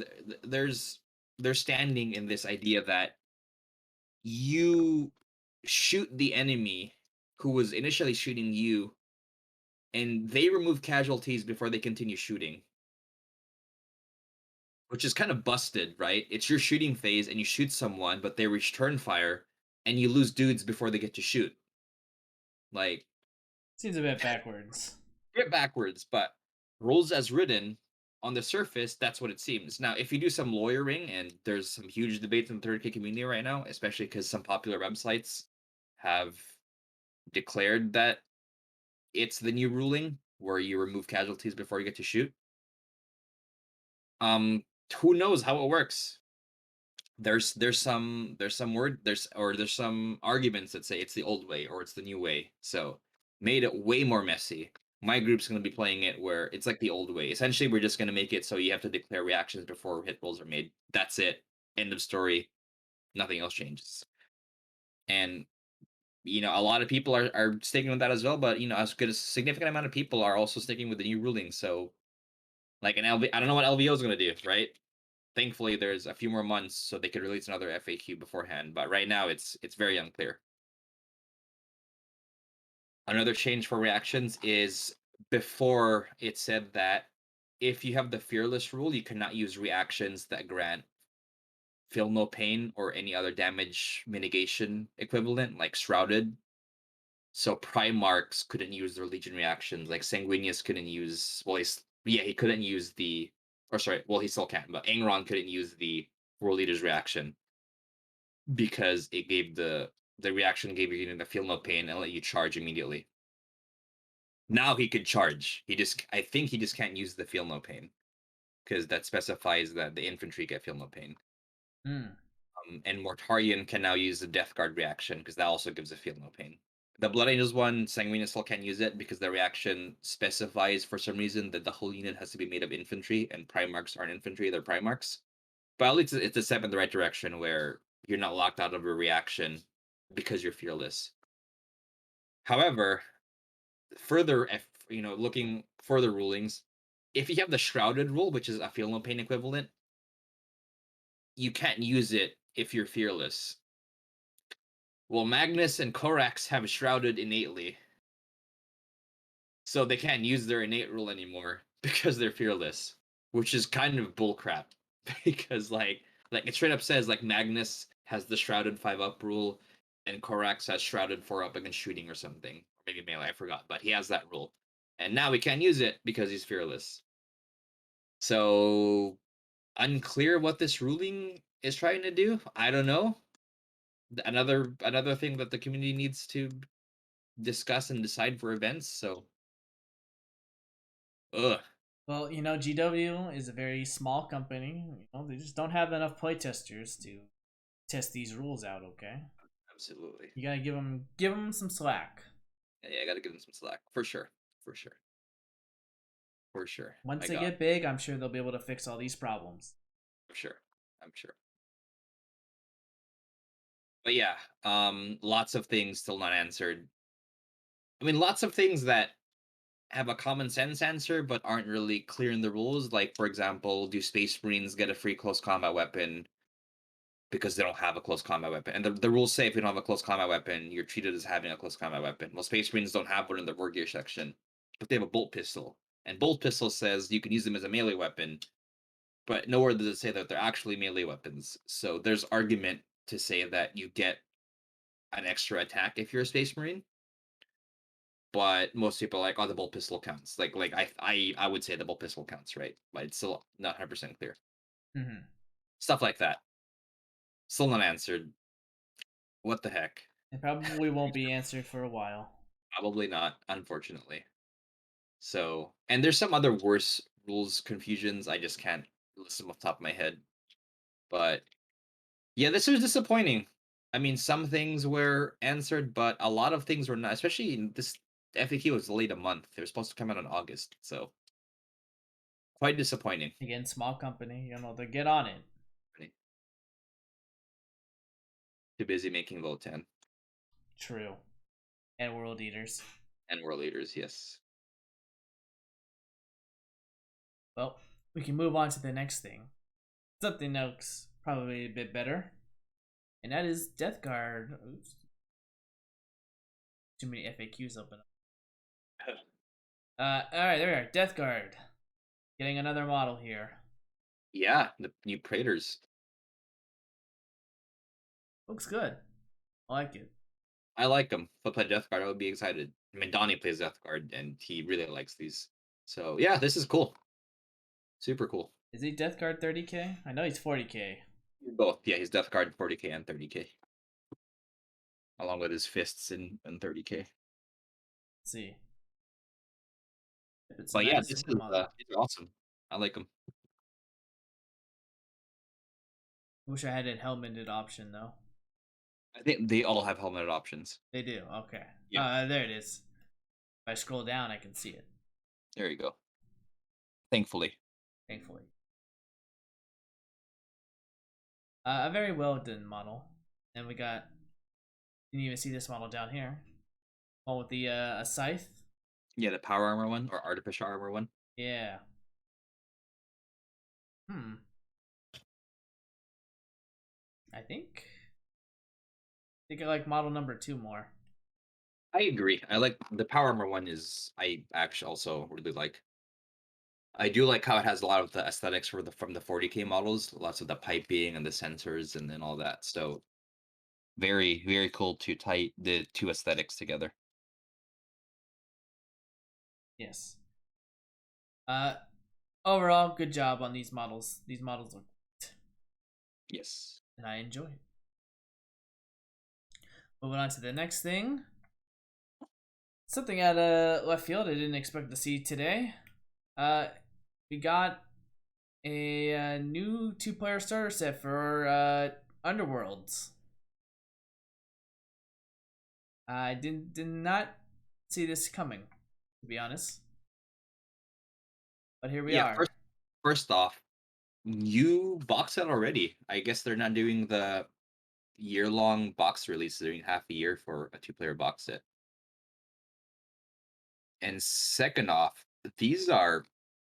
They're standing in this idea that you shoot the enemy who was initially shooting you, and they remove casualties before they continue shooting, which is kind of busted, right? It's your shooting phase, and you shoot someone, but they return fire, and you lose dudes before they get to shoot. Like, Seems a bit backwards. bit backwards, but rules as written, on the surface, that's what it seems. Now, if you do some lawyering, and there's some huge debates in the 30K community right now, especially because some popular websites have declared that it's the new ruling where you remove casualties before you get to shoot. Um, who knows how it works? There's some arguments that say it's the old way or it's the new way. So made it way more messy. My group's going to be playing it where it's like the old way. Essentially, we're just going to make it so you have to declare reactions before hit rolls are made. That's it. End of story. Nothing else changes. And a lot of people are sticking with that as well. But as good as a significant amount of people are also sticking with the new ruling. So like an LV, I don't know what LVO is going to do, right? Thankfully, there's a few more months so they could release another FAQ beforehand. But right now, it's very unclear. Another change for reactions is before it said that if you have the fearless rule, you cannot use reactions that grant feel no pain or any other damage mitigation equivalent, like shrouded. So Primarchs couldn't use their Legion reactions, like Sanguinius couldn't use. Well, he couldn't use the. Or sorry, well he still can, but Angron couldn't use the World Leader's reaction because it gave the reaction gave your unit a feel no pain and let you charge immediately. Now he could charge. I think he just can't use the feel no pain because that specifies that the infantry get feel no pain. Hmm. And Mortarion can now use the Death Guard reaction because that also gives a feel no pain. The Blood Angels one, Sanguinius still can't use it because the reaction specifies for some reason that the whole unit has to be made of infantry, and Primarchs aren't infantry, they're Primarchs. But at least it's a step in the right direction where you're not locked out of a reaction because you're fearless. However, looking further rulings, if you have the shrouded rule, which is a feel no pain equivalent, you can't use it if you're fearless. Well, Magnus and Korax have shrouded innately, so they can't use their innate rule anymore because they're fearless, which is kind of bullcrap. Because like it straight up says like Magnus has the shrouded 5-up rule, and Korax has shrouded 4-up against shooting or something, or maybe melee. I forgot, but he has that rule, and now he can't use it because he's fearless. So unclear what this ruling is trying to do. I don't know. Another thing that the community needs to discuss and decide for events. So, ugh. Well, GW is a very small company. They just don't have enough playtesters to test these rules out. Okay, Absolutely. you gotta give them some slack. Yeah, I gotta give them some slack for sure, for sure, for sure. Once My they God, get big, I'm sure they'll be able to fix all these problems. I'm sure, I'm sure. But yeah, lots of things still not answered. I mean, lots of things that have a common sense answer but aren't really clear in the rules. Like, for example, do Space Marines get a free close combat weapon because they don't have a close combat weapon? And the rules say if you don't have a close combat weapon, you're treated as having a close combat weapon. Well, Space Marines don't have one in the war gear section, but they have a bolt pistol. And bolt pistol says you can use them as a melee weapon, but nowhere does it say that they're actually melee weapons. So there's argument to say that you get an extra attack if you're a Space Marine. But most people are like, oh, the bolt pistol counts. Like I would say the bolt pistol counts, right? But it's still not 100% clear. Mm-hmm. Stuff like that. Still not answered. What the heck? It probably won't be answered for a while. Probably not, unfortunately. So, and there's some other worse rules confusions. I just can't list them off the top of my head. But yeah, this was disappointing. I mean, some things were answered, but a lot of things were not. Especially this FAQ was delayed a month. They were supposed to come out in August, so quite disappointing. Again, small company, they get on it. Too busy making level 10 True. And World Eaters. and World Leaders. Yes. Well, we can move on to the next thing. Something else probably a bit better. And that is Death Guard. Oops. Too many FAQs open up. Alright, there we are. Death Guard. Getting another model here. Yeah, the new Praetors. Looks good. I like it. I like them. If I play Death Guard, I would be excited. I mean, Donnie plays Death Guard, and he really likes these. So yeah, this is cool. Super cool. Is he Death Guard 30k? I know he's 40k. Both. Yeah, he's Death Guard 40k and 30k, along with his fists and 30k. Let's see. It's a But yeah, nice this looking is model. these are awesome. I like them. I wish I had a helmeted option though. I think they all have helmeted options. They do. Okay. Yeah. There it is. If I scroll down, I can see it. There you go. Thankfully. Thankfully. A very well done model. And we got. You can even see this model down here. One with the a scythe. Yeah, the power armor one or artificial armor one. Yeah. I think I like model number 2 more. I agree. I like the power armor one. Is I actually also really like. I do like how it has a lot of the aesthetics for from the 40k models, lots of the piping and the sensors and then all that. So very very cool to tie the two aesthetics together. Yes. Uh, Overall, good job on these models. These models look great, Yes. and I enjoy it. Moving on to the next thing. Something out of left field I didn't expect to see today. We got a new 2-player starter set for Underworlds. I did not see this coming, to be honest. But here we Yeah. are. First off, you box it already. I guess they're not doing the year-long box release. They're doing half a year for a 2-player box set. And second off, these are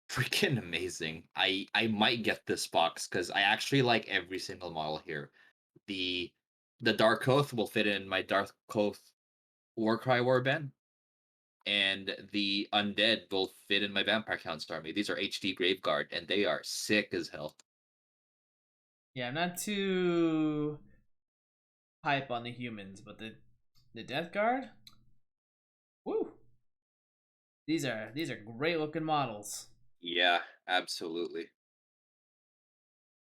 freaking amazing. I might get this box because I actually like every single model here. The the Dark Oath will fit in my Dark Oath Warcry Warband, and the Undead will fit in my Vampire Count's army. These are HD Graveguard, and they are sick as hell. Yeah, I'm not too hype on the humans, but the Death Guard. Woo! These are great looking models. Yeah, absolutely.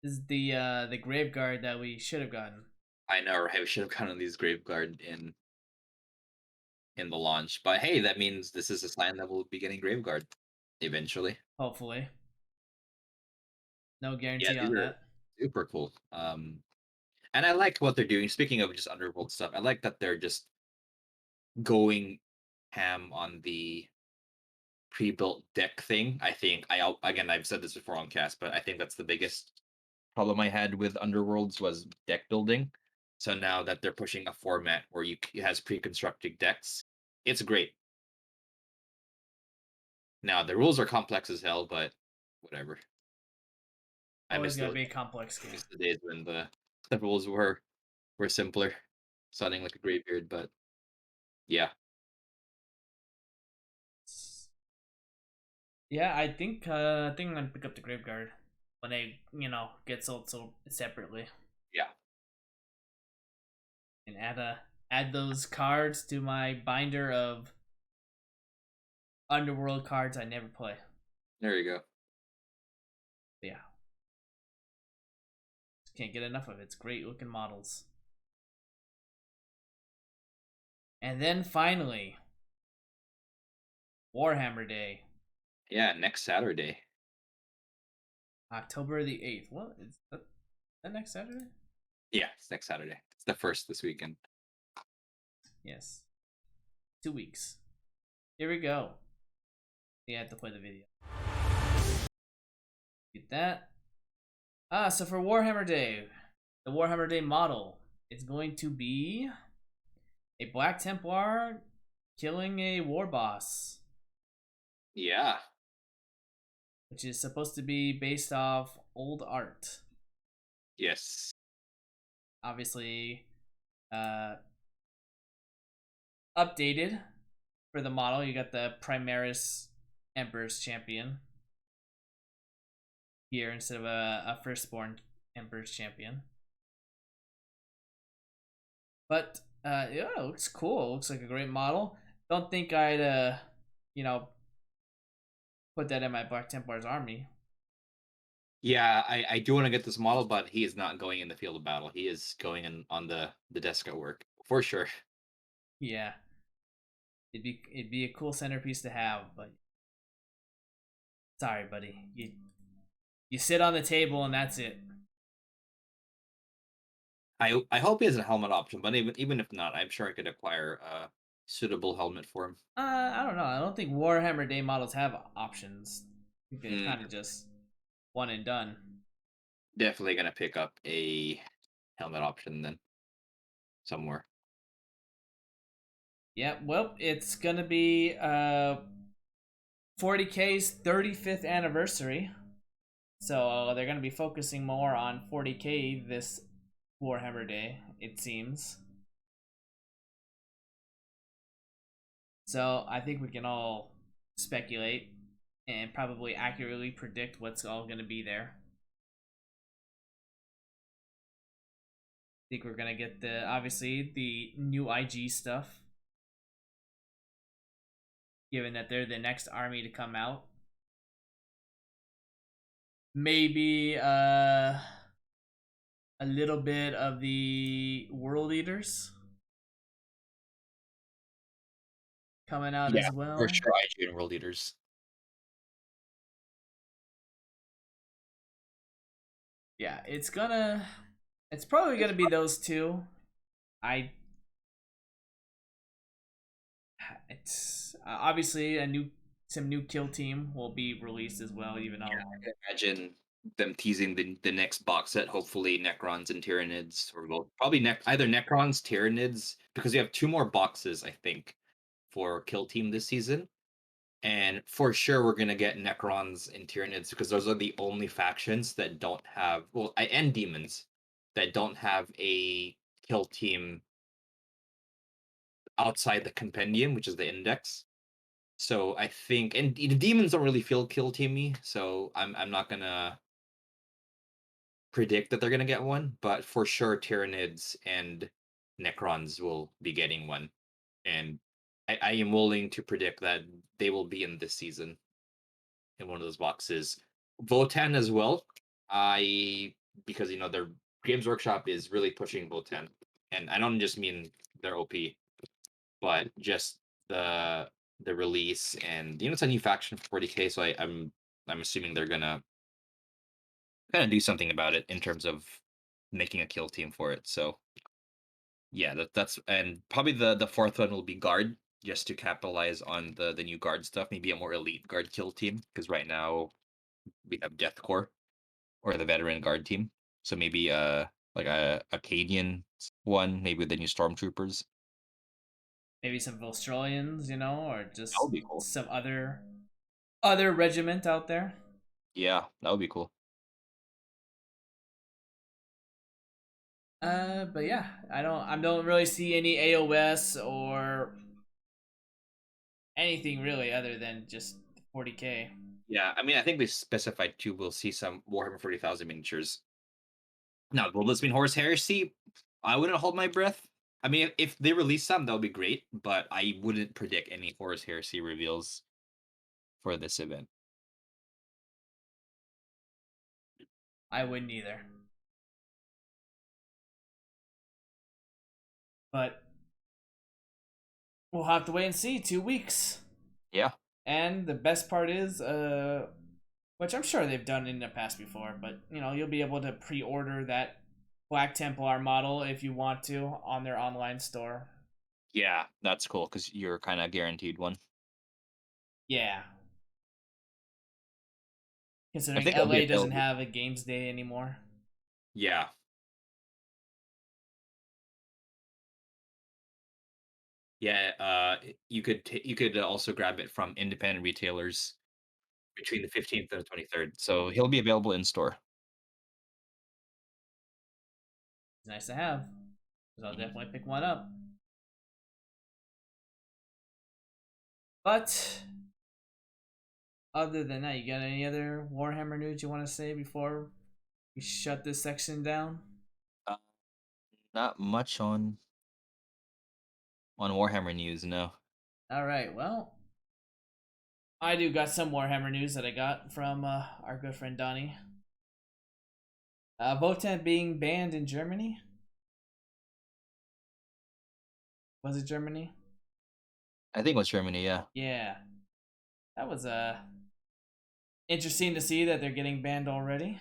This is the Grave Guard that we should have gotten. I know, right? We should have gotten these Graveguard in the launch. But hey, that means this is a sign that we'll be getting Graveguard eventually. Hopefully. No Yeah, guarantee these on are that. super cool. And I like what they're doing. Speaking of just Underworld stuff, I like that they're just going ham on the pre-built deck thing. I think again I've said this before on cast, but I think that's the biggest problem I had with Underworlds was deck building. So now that they're pushing a format where it has pre-constructed decks, it's great. Now the rules are complex as hell, but whatever. I Always miss gotta those be a complex game. miss the days when the rules were simpler, sounding like a graveyard, but yeah. Yeah, I think I'm gonna pick up the Grave Guard when they get sold so separately, Yeah. and add those cards to my binder of Underworld cards I never play. There you go. But yeah, just can't get enough of it. It's great looking models. And then finally, Warhammer Day, Yeah, next Saturday. October the 8th. What is that next Saturday? Yeah, it's next Saturday. It's the first this weekend. Yes. 2 weeks. Here we go. Yeah, I have to play the video. Get that. So for Warhammer Day, the Warhammer Day model It's going to be a Black Templar killing a war boss, Yeah. which is supposed to be based off old art. Yes. Obviously, uh, updated for the model. You got the Primaris Emperor's Champion here instead of a Firstborn Emperor's Champion. But yeah, it looks cool. It looks like a great model. Don't think I'd you know, put that in my Black Templar's army. Yeah, I do want to get this model, but he is not going in the field of battle. He is going in on the desk at work for sure. Yeah, it'd be a cool centerpiece to have, but sorry, buddy. You sit on the table and that's it. I hope he has a helmet option, but even if not, I'm sure I could acquire a suitable helmet for him. I don't know. I don't think Warhammer Day models have options. I think they're Mm, kind of just one and done. definitely gonna pick up a helmet option then somewhere. Yeah, well, it's gonna be 40K's 35th anniversary. So they're going to be focusing more on 40K this Warhammer Day, it seems. So I think we can all speculate and probably accurately predict what's all going to be there. I think we're going to get obviously the new IG stuff, given that they're the next army to come out. Maybe a little bit of the World Eaters coming out Yeah, as for well. sure. IG and World Eaters. Yeah, it's probably gonna be those two. I it's obviously some new kill team will be released as well, even though I can imagine them teasing the next box set. Hopefully, Necrons and Tyranids, or both. Probably either Necrons, Tyranids, because we have two more boxes, I think, for Kill Team this season. And for sure, we're gonna get Necrons and Tyranids because those are the only factions that don't have and demons that don't have a kill team outside the compendium, which is the index. So I think, and the demons don't really feel kill teamy, so I'm not gonna predict that they're gonna get one, but for sure Tyranids and Necrons will be getting one, and I am willing to predict that they will be in this season in one of those boxes. Votan as well. I because their Games Workshop is really pushing Votan, and I don't just mean their OP, but just the the release and it's a new faction for 40K, so I'm assuming they're gonna kind of do something about it in terms of making a kill team for it. So yeah, that's and probably the fourth one will be guard just to capitalize on the new guard stuff, maybe a more elite guard kill team because right now we have Death Corps or the veteran guard team. So maybe like a Acadian one, maybe with the new stormtroopers. maybe some Volstrolians, or That just would be cool. some other regiment out there. Yeah, that would be cool. But yeah, I don't really see any AOS or anything really other than just 40K. Yeah, I mean, I think they specified too. We'll see some Warhammer 40,000 miniatures. Now, will this mean Horus Heresy? I wouldn't hold my breath. I mean, if they release some, that would be great, but I wouldn't predict any Horus Heresy reveals for this event. I wouldn't either. But we'll have to wait and see. 2 weeks. Yeah. And the best part is, which I'm sure they've done in the past before, but you'll be able to pre-order that Black Templar model if you want to on their online store. Yeah, that's cool because you're kind of guaranteed one. Yeah, I considering think it'll be LA doesn't available. have a games day anymore. Yeah. Yeah, you could also grab it from independent retailers between the 15th and the 23rd. So he'll be available in store. It's nice to have. 'Cause I'll Mhm. definitely pick one up. But other than that, you got any other Warhammer news you want to say before we shut this section down? Uh, Not much on Warhammer news, no. All right. Well, I do got some Warhammer news that I got from our good friend Donnie. Votan being banned in Germany. Was it Germany? I think it was Germany, yeah. Yeah, that was interesting to see that they're getting banned already.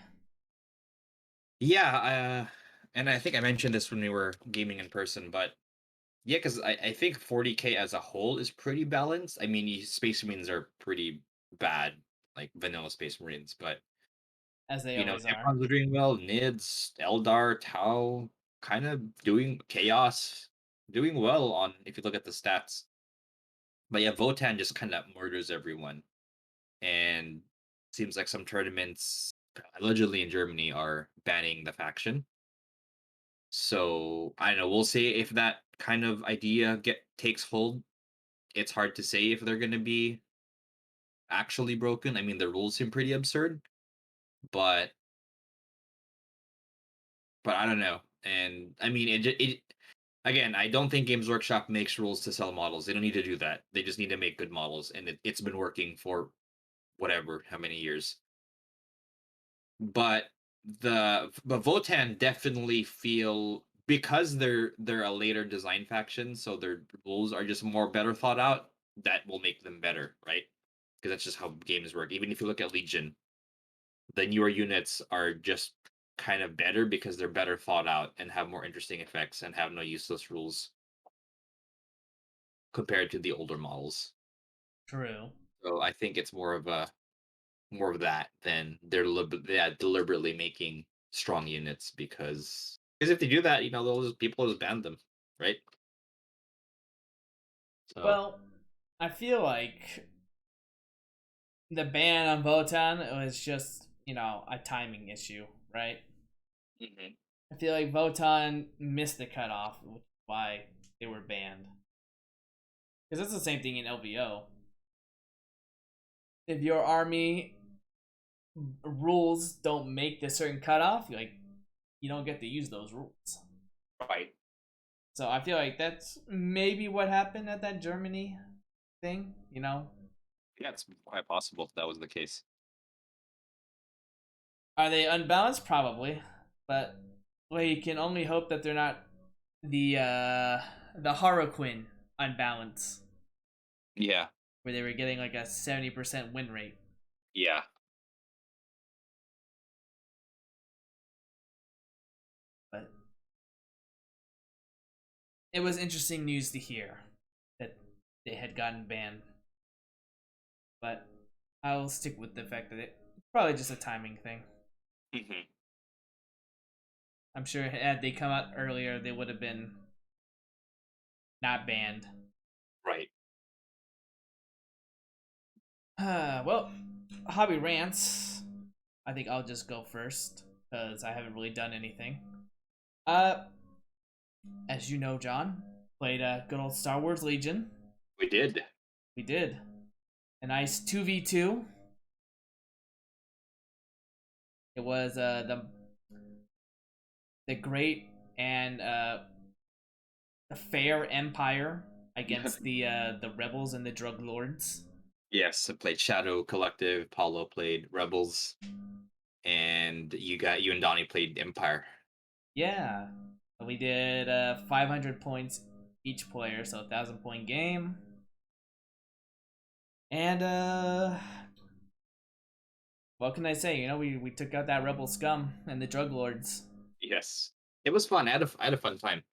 Yeah, and I think I mentioned this when we were gaming in person, but yeah, because I think 40K as a whole is pretty balanced. I mean, Space Marines are pretty bad, like vanilla Space Marines, but As they always are. Necrons are doing well. Nids, Eldar, Tau, kind of doing Chaos, doing well on if you look at the stats. But yeah, Votan just kind of murders everyone, and seems like some tournaments, allegedly in Germany, are banning the faction. So I don't know. We'll see if that kind of idea get takes hold. It's hard to say if they're going to be actually broken. I mean, the rules seem pretty absurd, but I don't know. And I mean, it again. I don't think Games Workshop makes rules to sell models. They don't need to do that. They just need to make good models, and it's been working for whatever how many years. But Votan definitely feel because they're a later design faction, so their rules are just more better thought out. That will make them better, right? Because that's just how games work. Even if you look at Legion, the newer units are just kind of better because they're better thought out and have more interesting effects and have no useless rules compared to the older models. True. So I think it's more of that than yeah, deliberately making strong units because if they do that, those people just ban them, right? So Well, I feel like the ban on Votan was just, a timing issue, right? mhm. I feel like Votan missed the cutoff, which is why they were banned. Because it's the same thing in LVO. If your army rules don't make the certain cutoff, you don't get to use those rules. Right. So I feel like that's maybe what happened at that Germany thing. Yeah, it's quite possible if that was the case. Are they unbalanced? Probably, but we can only hope that they're not the Harlequin unbalance, Yeah. where they were getting like a 70% win rate. Yeah. But it was interesting news to hear that they had gotten banned. But I'll stick with the fact that it's probably just a timing thing. Hmm. I'm sure had they come out earlier, they would have been not banned. Right. Well, hobby rants. I think I'll just go first because I haven't really done anything. Uh, as you know, John played good old Star Wars Legion. We did. We did a nice 2v2. It was the great and fair Empire against the rebels and the drug lords. Yes, I played Shadow Collective. Paulo played Rebels, and you and Donnie played Empire. Yeah, we did 500 points each player, so 1,000 point game. And what can I say? We took out that rebel scum and the drug lords. Yes, it was fun. I had a fun time.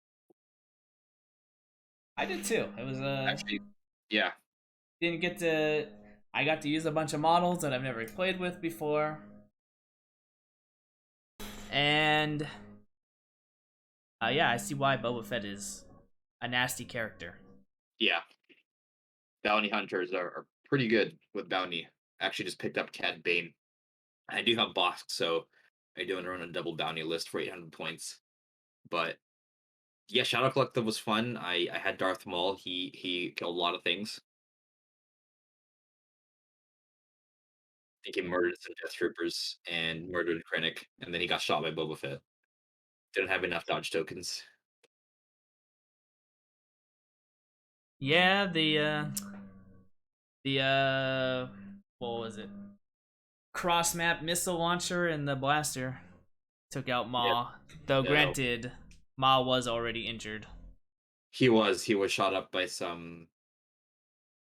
I did too. It was Actually, yeah. didn't get to. I got to use a bunch of models that I've never played with before, and yeah, I see why Boba Fett is a nasty character. Yeah, bounty hunters are pretty good with bounty. I actually just picked up Cad Bane. I do have Bosk, so I do run a double bounty list for 800 points. But yeah, Shadow Collective was fun. I had Darth Maul. He killed a lot of things. I think he murdered some Death Troopers and murdered Krennic, and then he got shot by Boba Fett. Didn't have enough dodge tokens. Yeah, the what was it? Cross map missile launcher and the blaster took out Yeah, Ma. Though no, granted, Ma was already injured. he was shot up by some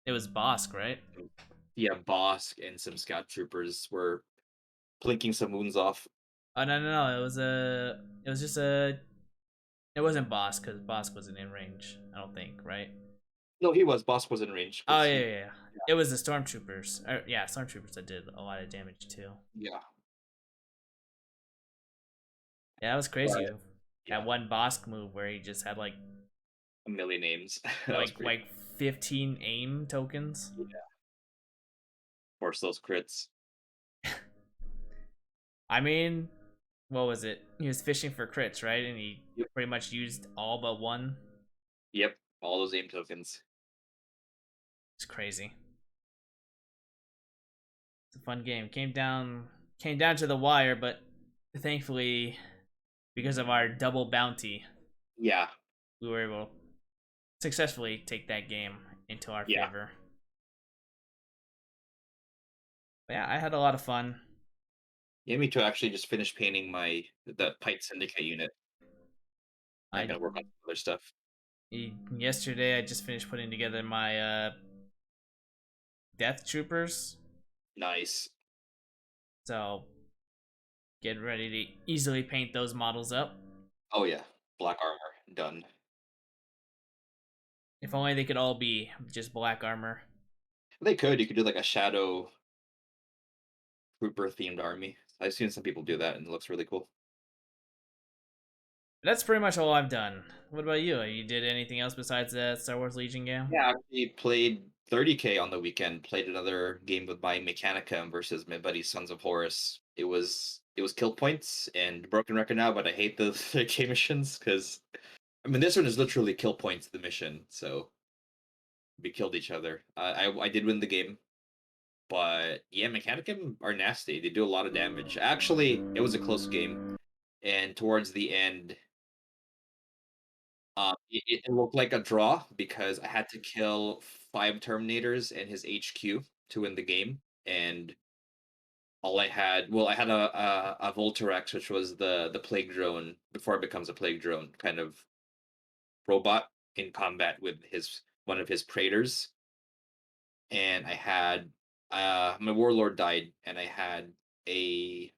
It was Bosk, right? yeah Bosk, and some scout troopers were blinking some wounds off. Oh no, it was just a it wasn't Bosk because Bosk wasn't in range. I don't think, right? No, he was. Bosk was in range Oh because he yeah. It was the stormtroopers. Yeah, stormtroopers that did a lot of damage too. yeah. Yeah, that was crazy. But That yeah, one Bosk move where he just had a million names. That was pretty. like 15 aim tokens. Yeah, force those crits. I mean, what was it? He was fishing for crits, right? And he Yep. pretty much used all but one. Yep. All those aim tokens. It's crazy. It's a fun game. Came down to the wire, but thankfully, because of our double bounty, Yeah. we were able to successfully take that game into our Yeah. favor. But yeah, I had a lot of fun. Yeah, me too. I actually just finished painting the Pite Syndicate unit. I'm I gonna work on some other stuff. Yesterday I just finished putting together my Death Troopers, Nice. so get ready to easily paint those models up. Oh yeah. Black armor. Done. If only they could all be just black armor. They could. You could do like a shadow trooper themed army. I've seen some people do that and it looks really cool. That's pretty much all I've done. What about you? You did anything else besides that Star Wars Legion game? Yeah, I actually played 30K on the weekend. Played another game with my Mechanica versus my buddy Sons of Horus. It was kill points and broken record now, but I hate the 30K missions because I mean this one is literally kill points the mission, so we killed each other. I did win the game, but yeah, Mechanica are nasty. They do a lot of damage. Actually, it was a close game, and towards the end, it looked like a draw because I had to kill 5 Terminators and his HQ to win the game, and all I had, well, I had a Voltarex, which was the plague drone before it becomes a plague drone kind of robot in combat with his one of his Praetors, and I had my Warlord died, and I had a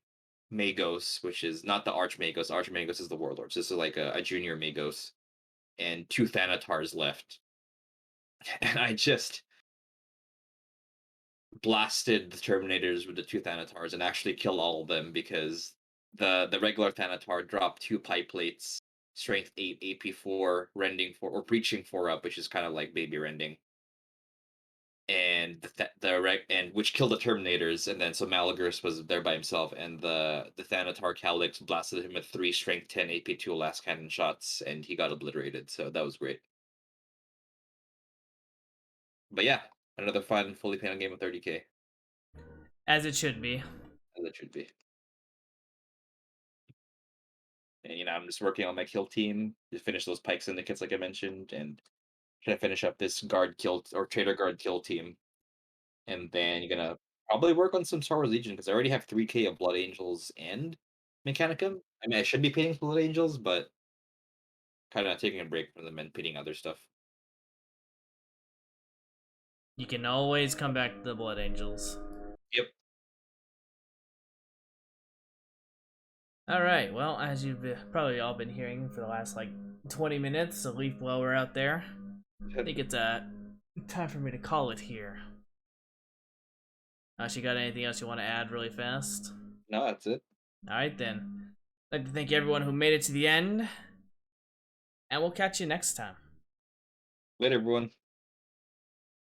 Magos, which is not the Archmagos. Archmagos is the Warlord. So this is like a junior Magos, and 2 Thanatars left. And I just blasted the Terminators with the 2 Thanatars and actually killed all of them because the regular Thanatar dropped 2 pipe plates, strength 8, AP4, rending 4, or breaching 4 up, which is kind of like baby rending. And and which killed the Terminators, and then so Malagris was there by himself, and the Thanatar Calix blasted him with 3 strength 10 AP2 last cannon shots, and he got obliterated. So that was great. But yeah, another fun, fully painted game of 30K, As it should be. as it should be. And I'm just working on my kill team to finish those pike syndicates, like I mentioned, and trying to finish up this guard kill or trader guard kill team. And then you're gonna probably work on some Star Wars Legion because I already have 3K of Blood Angels and Mechanicum. I mean, I should be painting Blood Angels, but kind of taking a break from them and painting other stuff. You can always come back to the Blood Angels. Yep. Alright, well, as you've probably all been hearing for the last 20 minutes, a leaf blower out there, I think it's time for me to call it here. You got anything else you want to add really fast? No, that's it. Alright then. I'd like to thank everyone who made it to the end, and we'll catch you next time. Later, everyone.